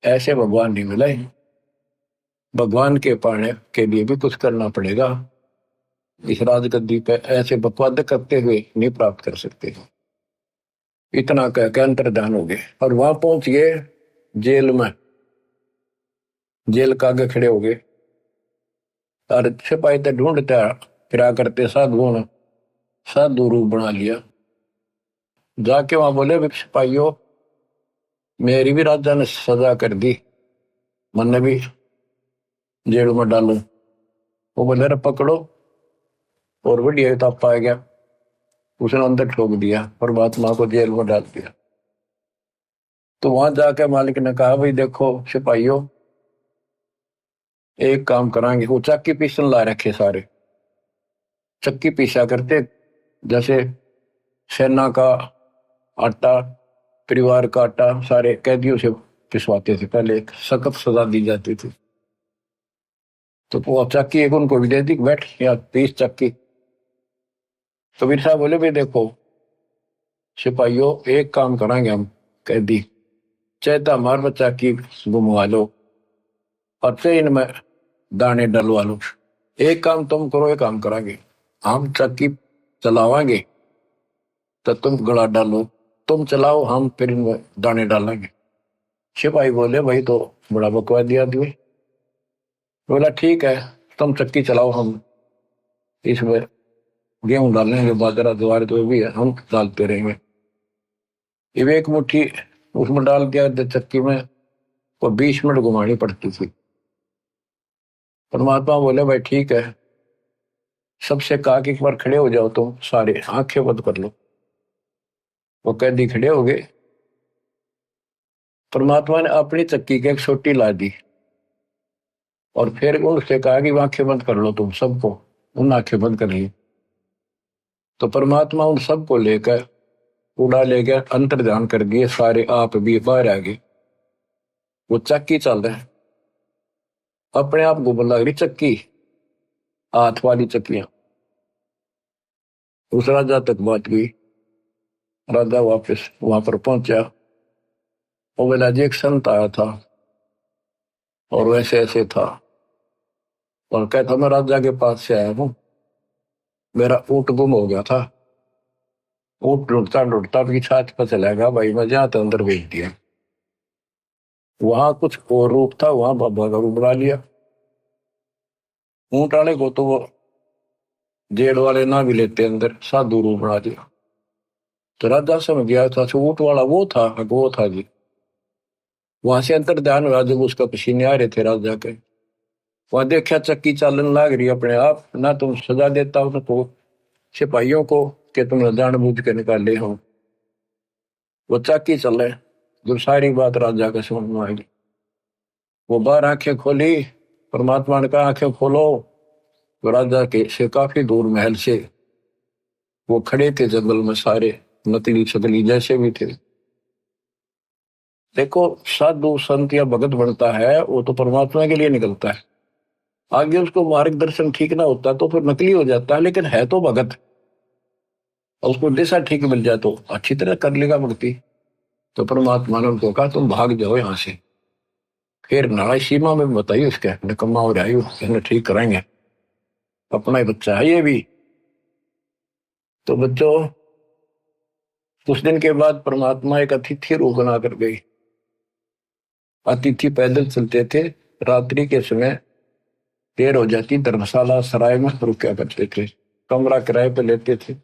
ऐसे भगवान नहीं मिले। भगवान के पाने के लिए भी कुछ करना पड़ेगा। इस राजगद्दी पे ऐसे बकवाद करते हुए नहीं प्राप्त कर सकते। इतना कह के अंतर्धान हो गए और वहां पहुंच गए जेल में। जेल के आगे खड़े हो गए और सिपाही तो ढूंढते फिरा करते साधुओं ने साधु रूप बना लिया। जाके वहां बोले सिपाहियों मेरी भी राजा ने सजा कर दी, मैंने भी जेल में डालू। वो बोले अरे पकड़ो, और बढ़िया तब पाया गया। उसने अंदर ठोक दिया, परमात्मा को जेल में डाल दिया। तो वहां जाके मालिक ने कहा भाई देखो सिपाहियों एक काम करांगे। वो चक्की पीसन ला रखे सारे, चक्की पीसा करते, जैसे सेना का आटा, परिवार का आटा सारे कैदियों से पिसवाते थे। पहले एक सख्त सजा दी जाती थी। तो वो चक्की एक उनको भी दे दी, बैठ या 30 चक्की। कबीर साहब बोले भाई देखो सिपाहियों एक काम करांगे हम कैदी, चाहे तो हमारे बच्चा की गुमवा लो और चाहे इनमें दाने डलवा लो। एक काम तुम करो, एक काम करांगे, हम चक्की चलावांगे तो तुम गला डालो, तुम चलाओ हम फिर इनमें दाने डालेंगे। सिपाही बोले भाई तो बड़ा बकवादी आदमी, बोला ठीक है, तुम चक्की चलाओ, हम इसमें गेहूं डालेंगे, बाजरा ज्वार जो भी है हम डालते रहेंगे। ये एक मुट्ठी उसमें डाल दिया चक्की में, और 20 मिनट घुमानी पड़ती थी। परमात्मा बोले भाई ठीक है, सबसे कहा कि एक बार खड़े हो जाओ, तुम सारे आंखें बंद कर लो। वो कैदी खड़े हो गए। परमात्मा ने अपनी चक्की की एक सोटी ला दी और फिर उनसे कहा कि आंखें बंद कर लो तुम सबको। उन आंखें बंद कर ली। तो परमात्मा उन सबको लेकर उड़ा ले गया, अंतर ध्यान कर दिए, सारे आप भी बाहर आ गए। वो चक्की चल रहे, अपने आप घूमने लग रही चक्की, हाथ वाली चक्कियां। उस राजा तक बात गई। राजा वापस वहां पर पहुंचा। वो बोला जी एक संत आया था और वैसे ऐसे था, और कहता मैं राजा के पास से आया हूँ, मेरा ऊँट गुम हो गया था। ऊँट ढूंढता ढूंढता अपनी छात पर चला गया, भाई मैं जहाँ तो अंदर भेज दिया। वहां कुछ और रूप था, वहां बाबा का रूप बना लिया। ऊँट वाले को तो वो जेल वाले ना भी लेते, अंदर साधु रूप बना दिया। तो राजा समझ गया था ऊँट वाला वो था जी। वहां से अंतर ध्यान हुआ, जब उसका पसीने आ रहे थे राजा के, वहां देखा चक्की चालन लाग रही अपने आप, ना तुम सजा देता हो तो सिपाहियों को कि तुमने जानबूझ के निकाले हो। वो चक्की चले, जो सारी बात राजा के समझ में आई। वो बाहर आंखें खोली, परमात्मा ने कहा आंखें खोलो। तो राजा के से काफी दूर महल से वो खड़े थे जंगल में, सारे नकली शकली जैसे भी थे। देखो, साधु संत या भगत बनता है वो तो परमात्मा के लिए निकलता है। आगे उसको मार्गदर्शन ठीक ना होता तो फिर नकली हो जाता है, लेकिन है तो भगत। और उसको दिशा ठीक मिल जाए तो अच्छी तरह कर लेगा भक्ति। तो परमात्मा ने उनको कहा तुम भाग जाओ यहाँ से। फिर नाराय सीमा में बताइए उसके निकम्मा हो जाए, उसने ठीक कराएंगे, अपना ही बच्चा है ये भी। तो बच्चों, कुछ दिन के बाद परमात्मा एक अतिथि रूप बना कर गई। अतिथि पैदल चलते थे, रात्रि के समय देर हो जाती, धर्मशाला सराय में रुका करते थे, कमरा किराए पे लेते थे,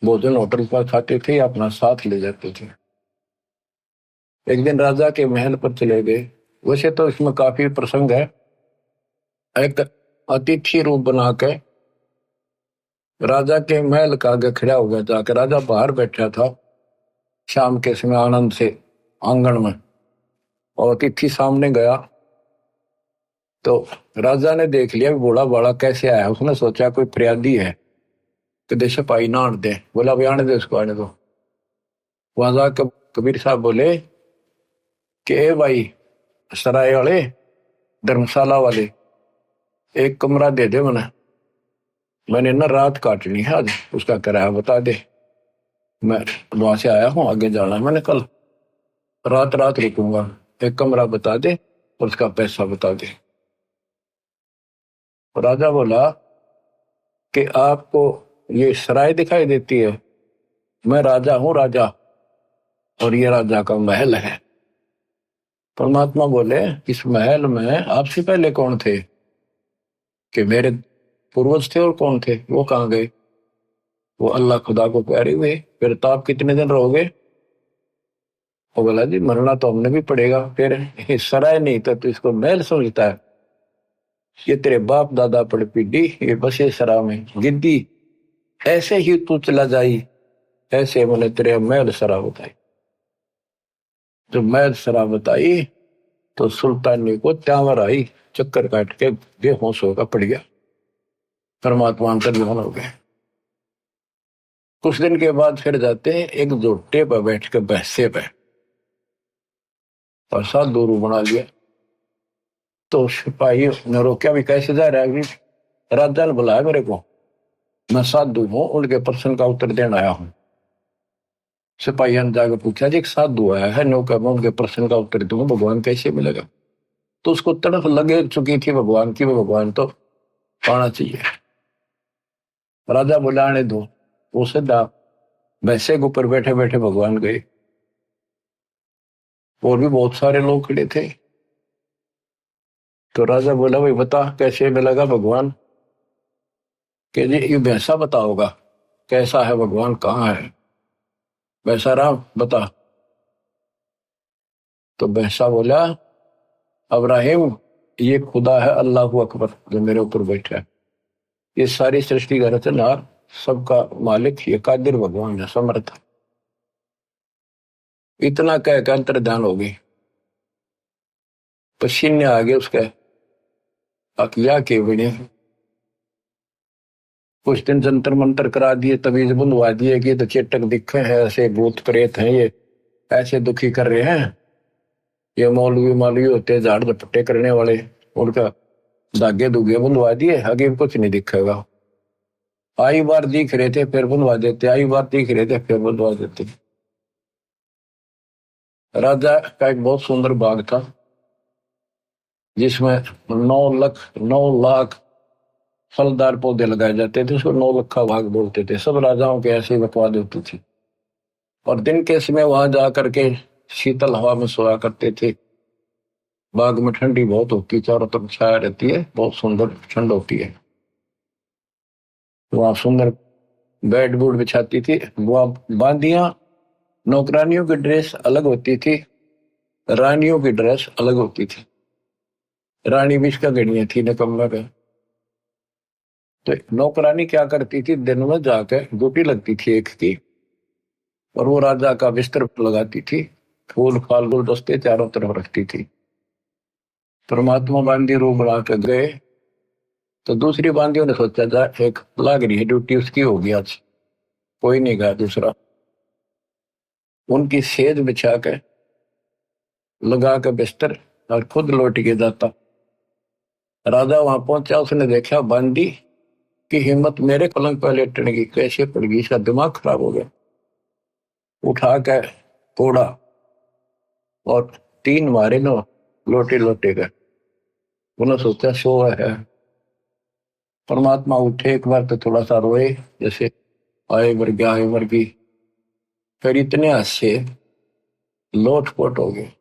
भोजन होटल पर खाते थे या अपना साथ ले जाते थे। एक दिन राजा के महल पर चले गए। वैसे तो इसमें काफी प्रसंग है। एक अतिथि रूप बना के राजा के महल का आगे खड़ा हो गया, जाकर राजा बाहर बैठा था शाम के समय आनंद से आंगन में, और अतिथि सामने गया तो राजा ने देख लिया बूढ़ा बाड़ा कैसे आया। उसने सोचा कोई फरियादी है, कि दे सिपाही ना आने दे। बोला भाई आने दे उसको, आने दो। वहां जाकर कबीर साहब बोले कि ए भाई सराय वाले, धर्मशाला वाले, एक कमरा दे दे मैंने ना रात काटनी है आज, उसका किराया बता दे। मैं वहां से आया हूँ, आगे जाना है मैंने, कल रात रात रुकूंगा, एक कमरा बता दे और उसका पैसा बता दे। राजा बोला कि आपको ये सराय दिखाई देती है, मैं राजा हूँ राजा, और ये राजा का महल है। परमात्मा बोले इस महल में आपसे पहले कौन थे? कि मेरे पूर्वज थे। और कौन थे? वो कहाँ गए? वो अल्लाह खुदा को प्यारे हुए। फिर तो आप कितने दिन रहोगे? वो बोला जी मरना तो हमने भी पड़ेगा। फिर ये सराय नहीं था तो इसको महल समझता है? ये तेरे बाप दादा पड़ पीढ़ी ये बसे सरा में गिद्दी, ऐसे ही तू चला जाई, ऐसे मैंने तेरे महल सरा बताई। जब महल सरा बताई तो सुल्तानी को त्यावर आई, चक्कर काट के बेहोश होकर पड़ गया। परमात्मा अंतर्ध्यान हो गए। कुछ दिन के बाद फिर जाते हैं एक जोटे पर बैठ के बहसे पे, और साधु बना लिया। तो सिपाही ने रोका भी कैसे जा रहा है? राजा ने बुलाया मेरे को, मैं साधु हूँ, उनके प्रश्न का उत्तर देने आया हूँ। सिपाही ने जाकर पूछा जी एक साधु आया है, नौका मैं उनके प्रश्न का उत्तर दूंगा, भगवान कैसे मिलेगा? तो उसको तड़फ लगे चुकी थी भगवान की, भगवान तो पाना चाहिए। राजा बुलाने दो। वो सीधा वैसे के ऊपर बैठे बैठे भगवान गए। और भी बहुत सारे लोग खड़े थे। तो राजा बोला भाई बता कैसे मिलेगा भगवान। कि जी ये वैसा बताओगा कैसा है भगवान, कहाँ है वैसा राम बता। तो वैसा बोला अब्राहिम ये खुदा है अल्लाह अकबर जो मेरे ऊपर बैठा है, ये सारी सृष्टि का रचनहार सबका मालिक ये कादिर भगवान है समर्थ। इतना कह के अंतर्ध्यान हो गई, पसीने आ गए उसके अकिया के बने। कुछ दिन जंतर मंतर करा दिए, तवीज बुलवा दिए कि तो चेटक दिखे हैं, ऐसे भूत प्रेत हैं, ये ऐसे दुखी कर रहे हैं, ये मौलवी मालवी होते हैं झाड़ झपट्टे करने वाले, उनका धागे धुगे बुलवा दिए, आगे कुछ नहीं दिखेगा। आई बार दिख रहे थे फिर बुलवा देते, आई बार दिख रहे थे फिर बुलवा देते। राजा का एक बहुत सुंदर बाग था जिसमें 9 लाख फलदार पौधे लगाए जाते थे, उसको 9 लखा बाग बोलते थे। सब राजाओं के ऐसे बकवाद होती थी और दिन के समय वहां जाकर के शीतल हवा में सोया करते थे। बाग में ठंडी बहुत होती, चारों तरफ छाया रहती है, बहुत सुंदर ठंड होती है। वहां सुंदर बेड बूड बिछाती थी। वहां बांदियां, नौकरानियों की ड्रेस अलग होती थी, रानियों की ड्रेस अलग होती थी। रानी बीच का गणिया थी निकम्मा का। तो नौकरानी क्या करती थी, दिन में जाकर ड्यूटी लगती थी एक की, और वो राजा का बिस्तर लगाती थी, फूल फाल गुलदस्ते चारों तरफ रखती थी। परमात्मा बांदी रूप बना के गए तो दूसरी बांदियों ने सोचा था एक लाग रही है ड्यूटी उसकी होगी आज, कोई नहीं गया दूसरा। उनकी सेज बिछा के लगा के बिस्तर और खुद लौट के जाता। राजा वहां पहुंचा, उसने देखा बांदी की हिम्मत मेरे पलंग पर लेटने की कैसे पड़ गई, इसका दिमाग खराब हो गया। उठा के तोड़ा और 3 मारे नो लोटे लोटे गए। उन्होंने सोचा सो है। परमात्मा उठे एक बार तो थोड़ा सा रोए, जैसे आए मर गया आए मर गई, फिर इतने हंसे लोटपोट हो गए,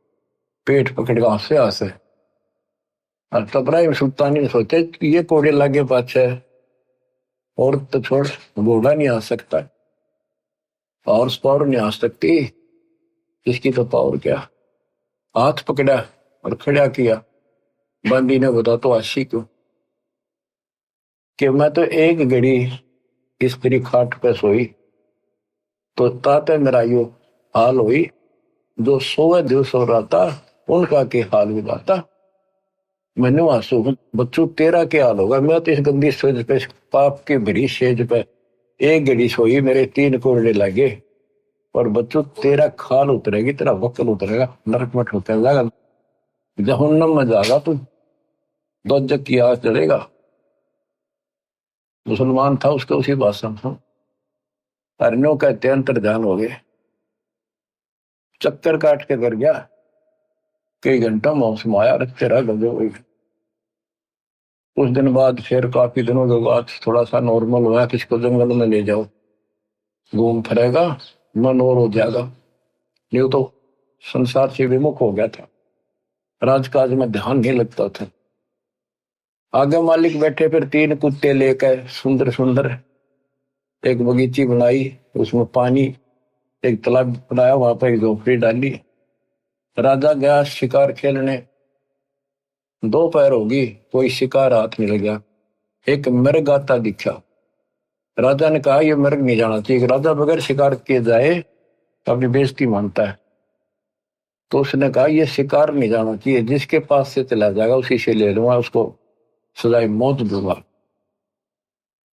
पेट पकड़ के हंसे हंसे। और तब इब्राहिम सुल्तानी ने सोचे ये कोड़े लागे पाछे, और तो छोड़ घोड़ा नहीं आ सकता, हॉर्स पावर नहीं आ सकती, इसकी तो पावर क्या। हाथ पकड़ा और खड़ा किया। बंदी ने बता तो आशी क्यों कि मैं तो एक घड़ी स्त्री खाट पे सोई तो ताते मेरा यो हाल हुई, जो 100 दिवस हो रहा था उनका के हाल भी बाता। मैंने आंसू बच्चों तेरा क्या हाल होगा, मैं तो इस गंदी सेज पे पाप की भरी सेज पे एक घड़ी सोई, मेरे 3 कोड़े लगे, और बच्चों तेरा खाल उतरेगी, तेरा वक्ल उतरेगा, नरक में ठोकर जाएगा, जहन्नम में जाएगा तू, दोजक की आग जलेगा। मुसलमान था उसके उसी भाषण में हरनों कहते अंतर्ध्यान हो गए, चक्कर काट के कर गया, कई घंटा मौसम आया रखते रह गए। कुछ दिन बाद फिर काफी दिनों के बाद थोड़ा सा नॉर्मल हुआ, किसको जंगल में ले जाओ घूम फिरेगा मन और हो जाएगा, नहीं तो संसार से विमुख हो गया था, राजकाज में ध्यान नहीं लगता था। आगे मालिक बैठे, फिर 3 कुत्ते लेकर सुंदर सुंदर एक बगीची बनाई, उसमें पानी एक तालाब बनाया, वहां पर एक झोपड़ी डाली। राजा गया शिकार खेलने, दोपहर होगी कोई शिकार हाथ नहीं लगा। एक मृग आता दिखा, राजा ने कहा यह मृग नहीं जाना चाहिए, राजा बगैर शिकार किए जाए तो अपनी बेइज्जती मानता है। तो उसने कहा यह शिकार नहीं जाना चाहिए, जिसके पास से चला जाएगा उसी से ले लूंगा, उसको सजाए मौत दूंगा।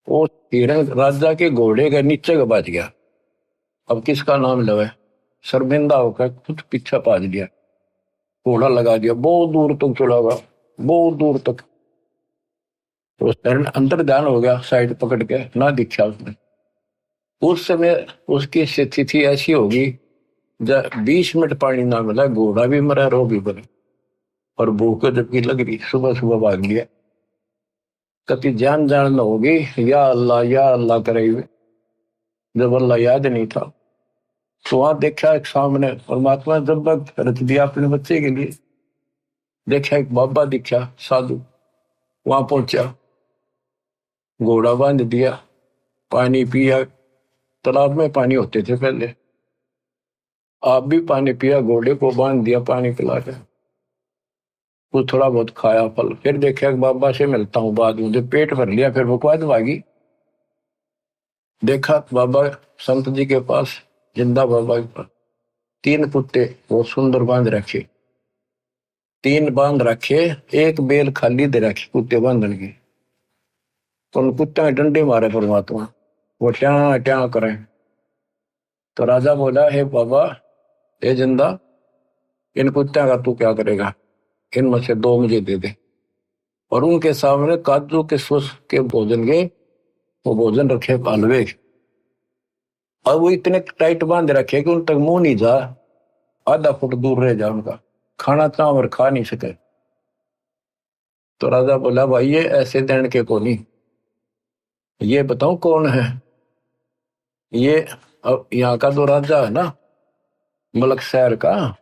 वो हिरण राजा के घोड़े के नीचे का बच गया। अब किसका नाम लवे, शर्मिंदा होकर खुद पीछा पाज लिया, घोड़ा लगा दिया, बहुत दूर तक चला गया, बहुत दूर तक। तो हिरण अंदर ध्यान हो गया, साइड पकड़ के ना दिखा उसने। उस समय उसकी स्थिति ऐसी होगी जब 20 मिनट पानी ना मिला, घोड़ा भी मरा, रो भी मरा, और भूख जबकि लग रही, सुबह सुबह भाग लिया। कभी जान जान न होगी या अल्लाह करे हुए, जब अल्लाह याद नहीं था। तो वहां देखा एक सामने परमात्मा जब रच दिया अपने बच्चे के लिए, देखा एक बाबा दिखा साधु, वहां पहुंचा, घोड़ा बांध दिया, पानी पिया। तालाब में पानी होते थे पहले, आप भी पानी पिया, घोड़े को बांध दिया, पानी पिला के कुछ थोड़ा बहुत खाया फल। फिर देखा बाबा से मिलता हूँ बाद में, जब पेट भर लिया फिर बकवाद भागी। देखा बाबा संत जी के पास, जिंदा बाबा के पास 3 कुत्ते वो सुंदर बांध रखे, 3 बांध रखे, एक बेल खाली दे रखी कुत्ते बांधने की। तो उन कुत्ते में डंडे मारे परमात्मा, वो ट्या ट्या करें। तो राजा बोला, हे बाबा, हे जिंदा, इन कुत्ते का तू क्या करेगा, इनमें से 2 मुझे दे दे। और उनके सामने काजू के सुस के भोजन के वो भोजन रखे हलवे, और वो इतने टाइट बांध रखे कि उन तक मुंह नहीं जा, आधा फुट दूर रह जा उनका, खाना चाह और खा नहीं सके। तो राजा बोला, भाई ये ऐसे देने के को नहीं, ये बताओ कौन है ये। अब यहाँ का जो राजा है ना मलक शहर का,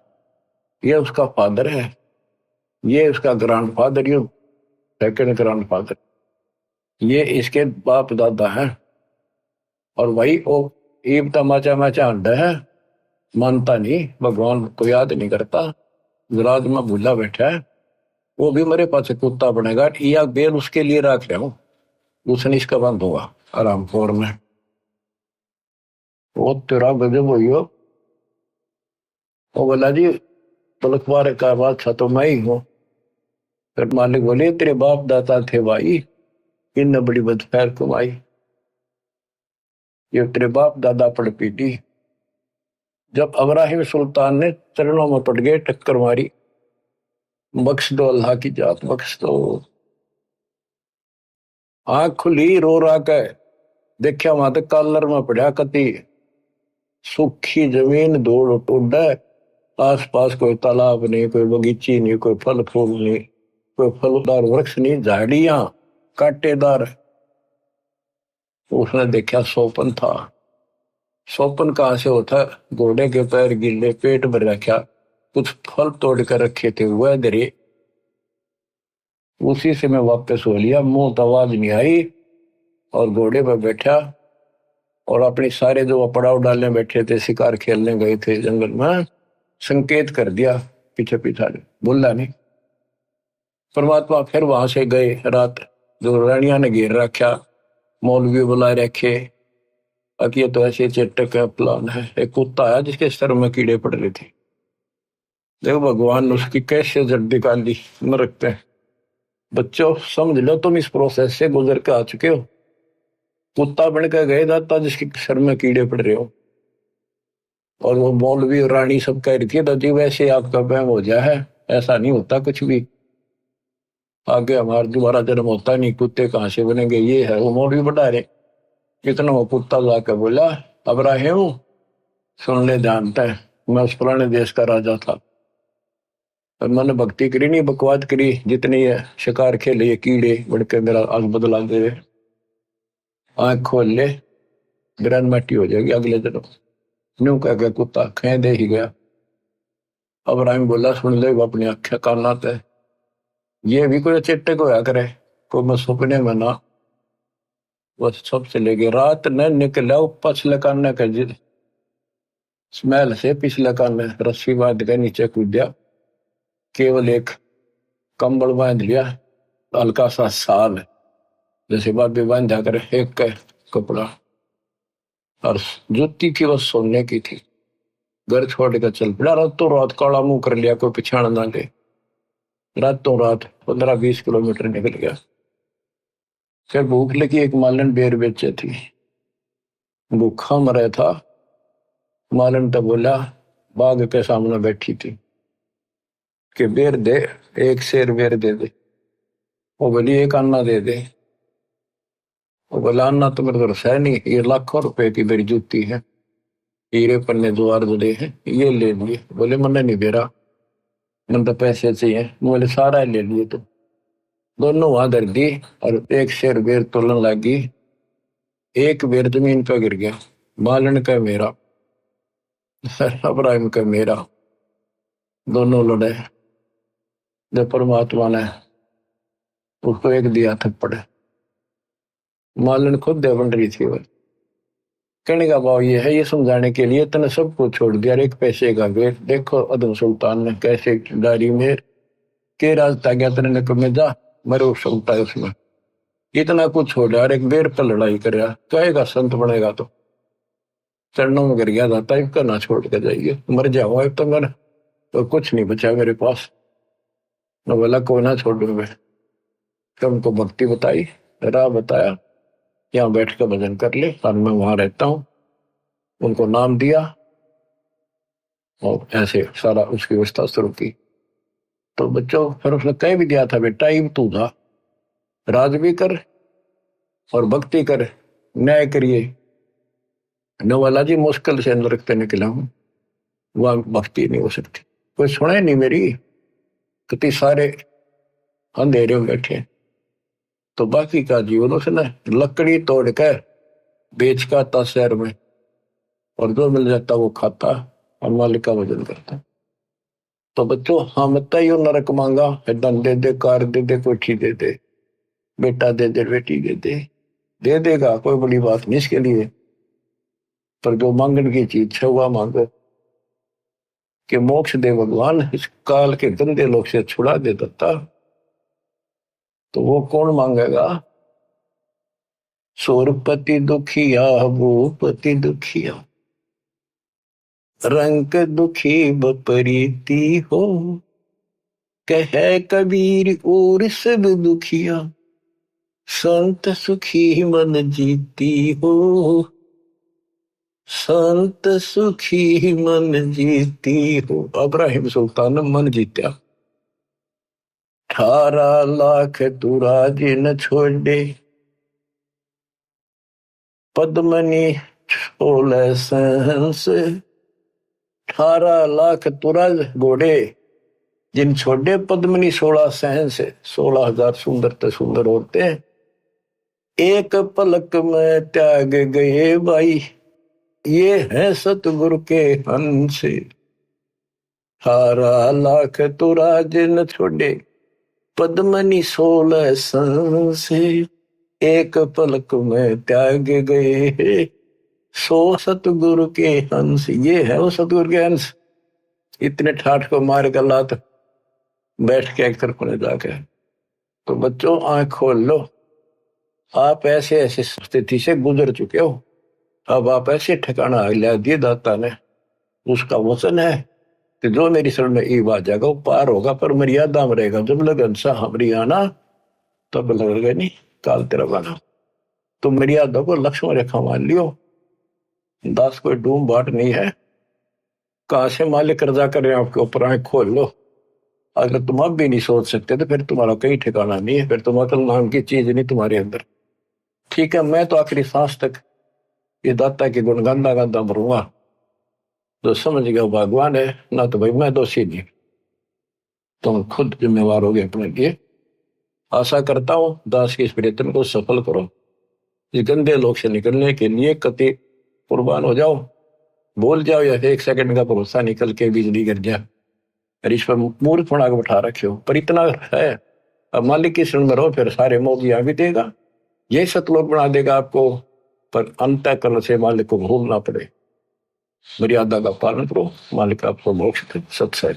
ये उसका फादर है, ये उसका ग्रैंड फादर, ये सेकंड ग्रैंड फादर, ये इसके बाप दादा है। और वही वो ईब तमाचा माचा अंडा है, मानता नहीं, भगवान को याद नहीं करता, विराज में भूला बैठा है। वो भी मेरे पास कुत्ता बनेगा, या बेल उसके लिए रख रहा हूं, उसने इसका बंद होगा आराम खोर में। वो तेरा गजब हुई हो। वो बोला, जी पलखवार का बादशाह तो मैं ही हूँ। फिर मालिक बोले, तेरे बाप दादा थे भाई, इन बड़ी बदखैर कमाई, ये तेरे बाप दादा पड़ पीटी। जब अब्राहिम सुल्तान ने चरणों में पड़ गए, टक्कर मारी, बख्श दो अल्लाह की जात बख्श दो। आंख खुली, रो रहा के देखा वहां तक कॉलर में पड़ा कति सूखी जमीन, धूल उड़, आस पास कोई तालाब नहीं, कोई बगीची नहीं, कोई फल फूल नहीं, कोई फलदार वृक्ष नहीं, झाड़ियां कांटेदार। उसने देखा सोपन था। सोपन कहां से होता, घोड़े के पैर गिले, पेट भर रखा, कुछ फल तोड़ कर रखे थे वह दरे, उसी से मैं वापस हो लिया, मुंह तो आवाज नहीं आई, और घोड़े पर बैठा, और अपने सारे जो पड़ाव डालने बैठे थे, शिकार खेलने गए थे जंगल में, संकेत कर दिया पीछे पीछा, बोला नहीं। परमात्मा फिर वहां से गए, रात जो रानिया ने घेर रखा, मौलवी बुलाए रखे, अब ये तो ऐसे चेटक का प्लान है। एक कुत्ता है जिसके सर में कीड़े पड़ रहे थे, देखो भगवान ने उसकी कैसे जड़ निकाली नरक पे। बच्चों समझ लो, तुम इस प्रोसेस से गुजर के आ चुके हो, कुत्ता बन के गए दाता जिसके सर में कीड़े पड़ रहे हो, और वो मौलवी और रानी सब कह रही थी, दादी वैसे आपका बहम हो गया है, ऐसा नहीं होता कुछ भी, आगे हमारा दोबारा जन्म होता नहीं, कुत्ते कहां से बनेंगे, ये है वो मौलवी बढ़ा रहे। कितना वो कुत्ता जाकर बोला, अब्राहिम सुन ले, जानता है मैं उस पुराने देश का राजा था, और मैंने भक्ति करी नहीं, बकवाद करी, जितनी है शिकार खेले, ये कीड़े बढ़ के मेरा आग बदला दे, आंख खोल ले, ग्रैंड मैटी हो जाएगी अगले दिन। न्यू कह के कुत्ता खे दे ही गया। अब्राहिम बोला, सुन ले अपनी आंखें काना ते, ये भी कोई चेट्टे को होया करे, को मैं सपने में ना, बस सब चले गए। रात न निकला पछले कान का स्मेल से, पिछले कान रस्सी बांध के नीचे कूद दिया, केवल एक कंबल बांध लिया, हल्का सा साल जैसे बाबी बांधा करे, एक का कपड़ा, और जूती की बस सोने की थी। घर छोड़ कर चल पड़ा, रातों रात काला मुंह कर लिया, कोई पिछाड़ ना ले, रातों रात 15-20 किलोमीटर निकल गया। फिर भूख लगी, एक मालन बेर बेचे थी, भूखा मरा था। मालन तो बोला, बाग के सामने बैठी थी कि बेर दे, एक शेर बेर दे दे। वो बोली, एक अन्ना दे दे। वो बोला, अन्ना तो मेरे घर है नहीं, ये लाखों रुपए की मेरी जूती है, हीरे पन्ने द्वार जुड़े हैं, ये ले लिए। बोले, मैंने नहीं दे रहा, मैंने तो पैसे चाहिए। बोले, सारा ले लिए। तो दोनों वहां धर दी, और एक शेर बेर तोलन लगी, एक बेर जमीन पे गिर गया, मालन का मेरा, अब्राहिम का मेरा, दोनों लड़े। जब परमात्मा ने उसको एक दिया थप्पड़, मालन खुद दे बन रही थी वो। कहने का भाव ये है, ये समझाने के लिए तने सब कुछ छोड़ दिया, एक पैसे का वेट। देखो अदम सुल्तान ने कैसे डायरी में के रास्ता गया तेरे ने कमे जा मरो सकता है उसमें, इतना कुछ छोड़ यार, एक बेर पर लड़ाई कर रहा कहेगा संत बनेगा तो चरणों में गिर गया जाता है, इसका ना छोड़ के जाइए, मर जाओ अब तो मेरा तो कुछ नहीं बचा मेरे पास, न बोला को ना छोड़ू मैं। तो उनको भक्ति बताई, राह बताया, यहाँ बैठ कर भजन कर ले, और मैं वहां रहता हूँ, उनको नाम दिया और ऐसे सारा उसकी व्यवस्था शुरू की। तो बच्चों फिर उसने कह भी दिया था बेटा ये तू था, राज भी कर और भक्ति कर, न्याय करिए। नवाला जी मुश्किल से नरक से निकला हूं, वहां भक्ति नहीं हो सकती, कोई सुने नहीं मेरी, कितने सारे अंधेरे में बैठे। तो बाकी का जीवन उसने लकड़ी तोड़ कर बेच का था शहर में, और जो मिल जाता वो खाता और मालिक का भजन करता। तो बच्चों हम यो नरक मांगा, धन दे दे, कार दे दे, कोठी दे दे, बेटा दे दे, बेटी दे देगा, कोई बड़ी बात नहीं इसके लिए। पर जो मांगने की चीज है वह मांगो कि मोक्ष दे भगवान, इस काल के गंदे लोग से छुड़ा दे दत्ता। तो वो कौन मांगेगा? सोरपति दुखिया भूपति दुखिया, रंग दुखी बपरीती हो, कहे कबीर और सब दुखिया, संत सुखी मन जीती हो, संत सुखी मन जीती हो। इब्राहिम सुल्तान ने मन जीत्या, 18 लाख तुराज न छोड़े, पद्मनी 16 सहंस, 18 लाख तुराज घोड़े जिन छोड़े, पद्मनी 16 सहंस, 16,000 सुंदर ते सुंदर औरतें एक पलक में त्याग गए भाई, ये है सतगुरु के हंस। 18 लाख तुराज न छोड़े, पद्मनी 16 सहंस, एक पलक में त्याग गए, सो सतगुरु के हंस। ये है वो सतगुरु के हंस। इतने ठाठ को मार कर लात बैठ के एक तरफ ने जाके। तो बच्चों आंख खोल लो, आप ऐसे ऐसे स्थिति से गुजर चुके हो, अब आप ऐसे ठिकाना लिया दिए दाता ने, उसका वचन है कि जो मेरी शरण में ई आ जाएगा वो पार होगा, पर मर्यादा में रहेगा। जब लगन सा हमारी आना तब लगेगा नहीं काल तेरा बना। तो मर्यादा को लक्ष्मण रेखा मान लियो, दास कोई डूम बाट नहीं है। कहां से मालिक कर्जा कर रहे हैं आपके ऊपर, आंख खोल लो। अगर तुम अब भी नहीं सोच सकते तो फिर तुम्हारा कहीं ठिकाना नहीं है, फिर तुम अकल नाम की चीज नहीं तुम्हारे अंदर। ठीक है, मैं तो आखिरी सांस तक ये दाता के गुण गांदा गांदा मरूंगा। तो समझ गया भगवान है ना, तो भाई मैं दोषी नहीं, तुम खुद जिम्मेवार हो गए अपने लिए। आशा करता हूं दास की इस प्रयत्न को सफल करो, इस गंदे लोग से निकलने के लिए कति कुर्बान हो जाओ। बोल जाओ या एक सेकंड का भरोसा निकल के बिजली गिर जाए, और इस पर मूर्ख बना के बैठा रखे हो, पर इतना है अब मालिक की शरण में रहो, फिर सारे मोगिया भी देगा, यही सतलोक बना देगा आपको। पर अंतःकरण से मालिक को भूलना पड़े, मर्यादा का पालन करो, मालिक आपको मोक्ष दे। सत्संग।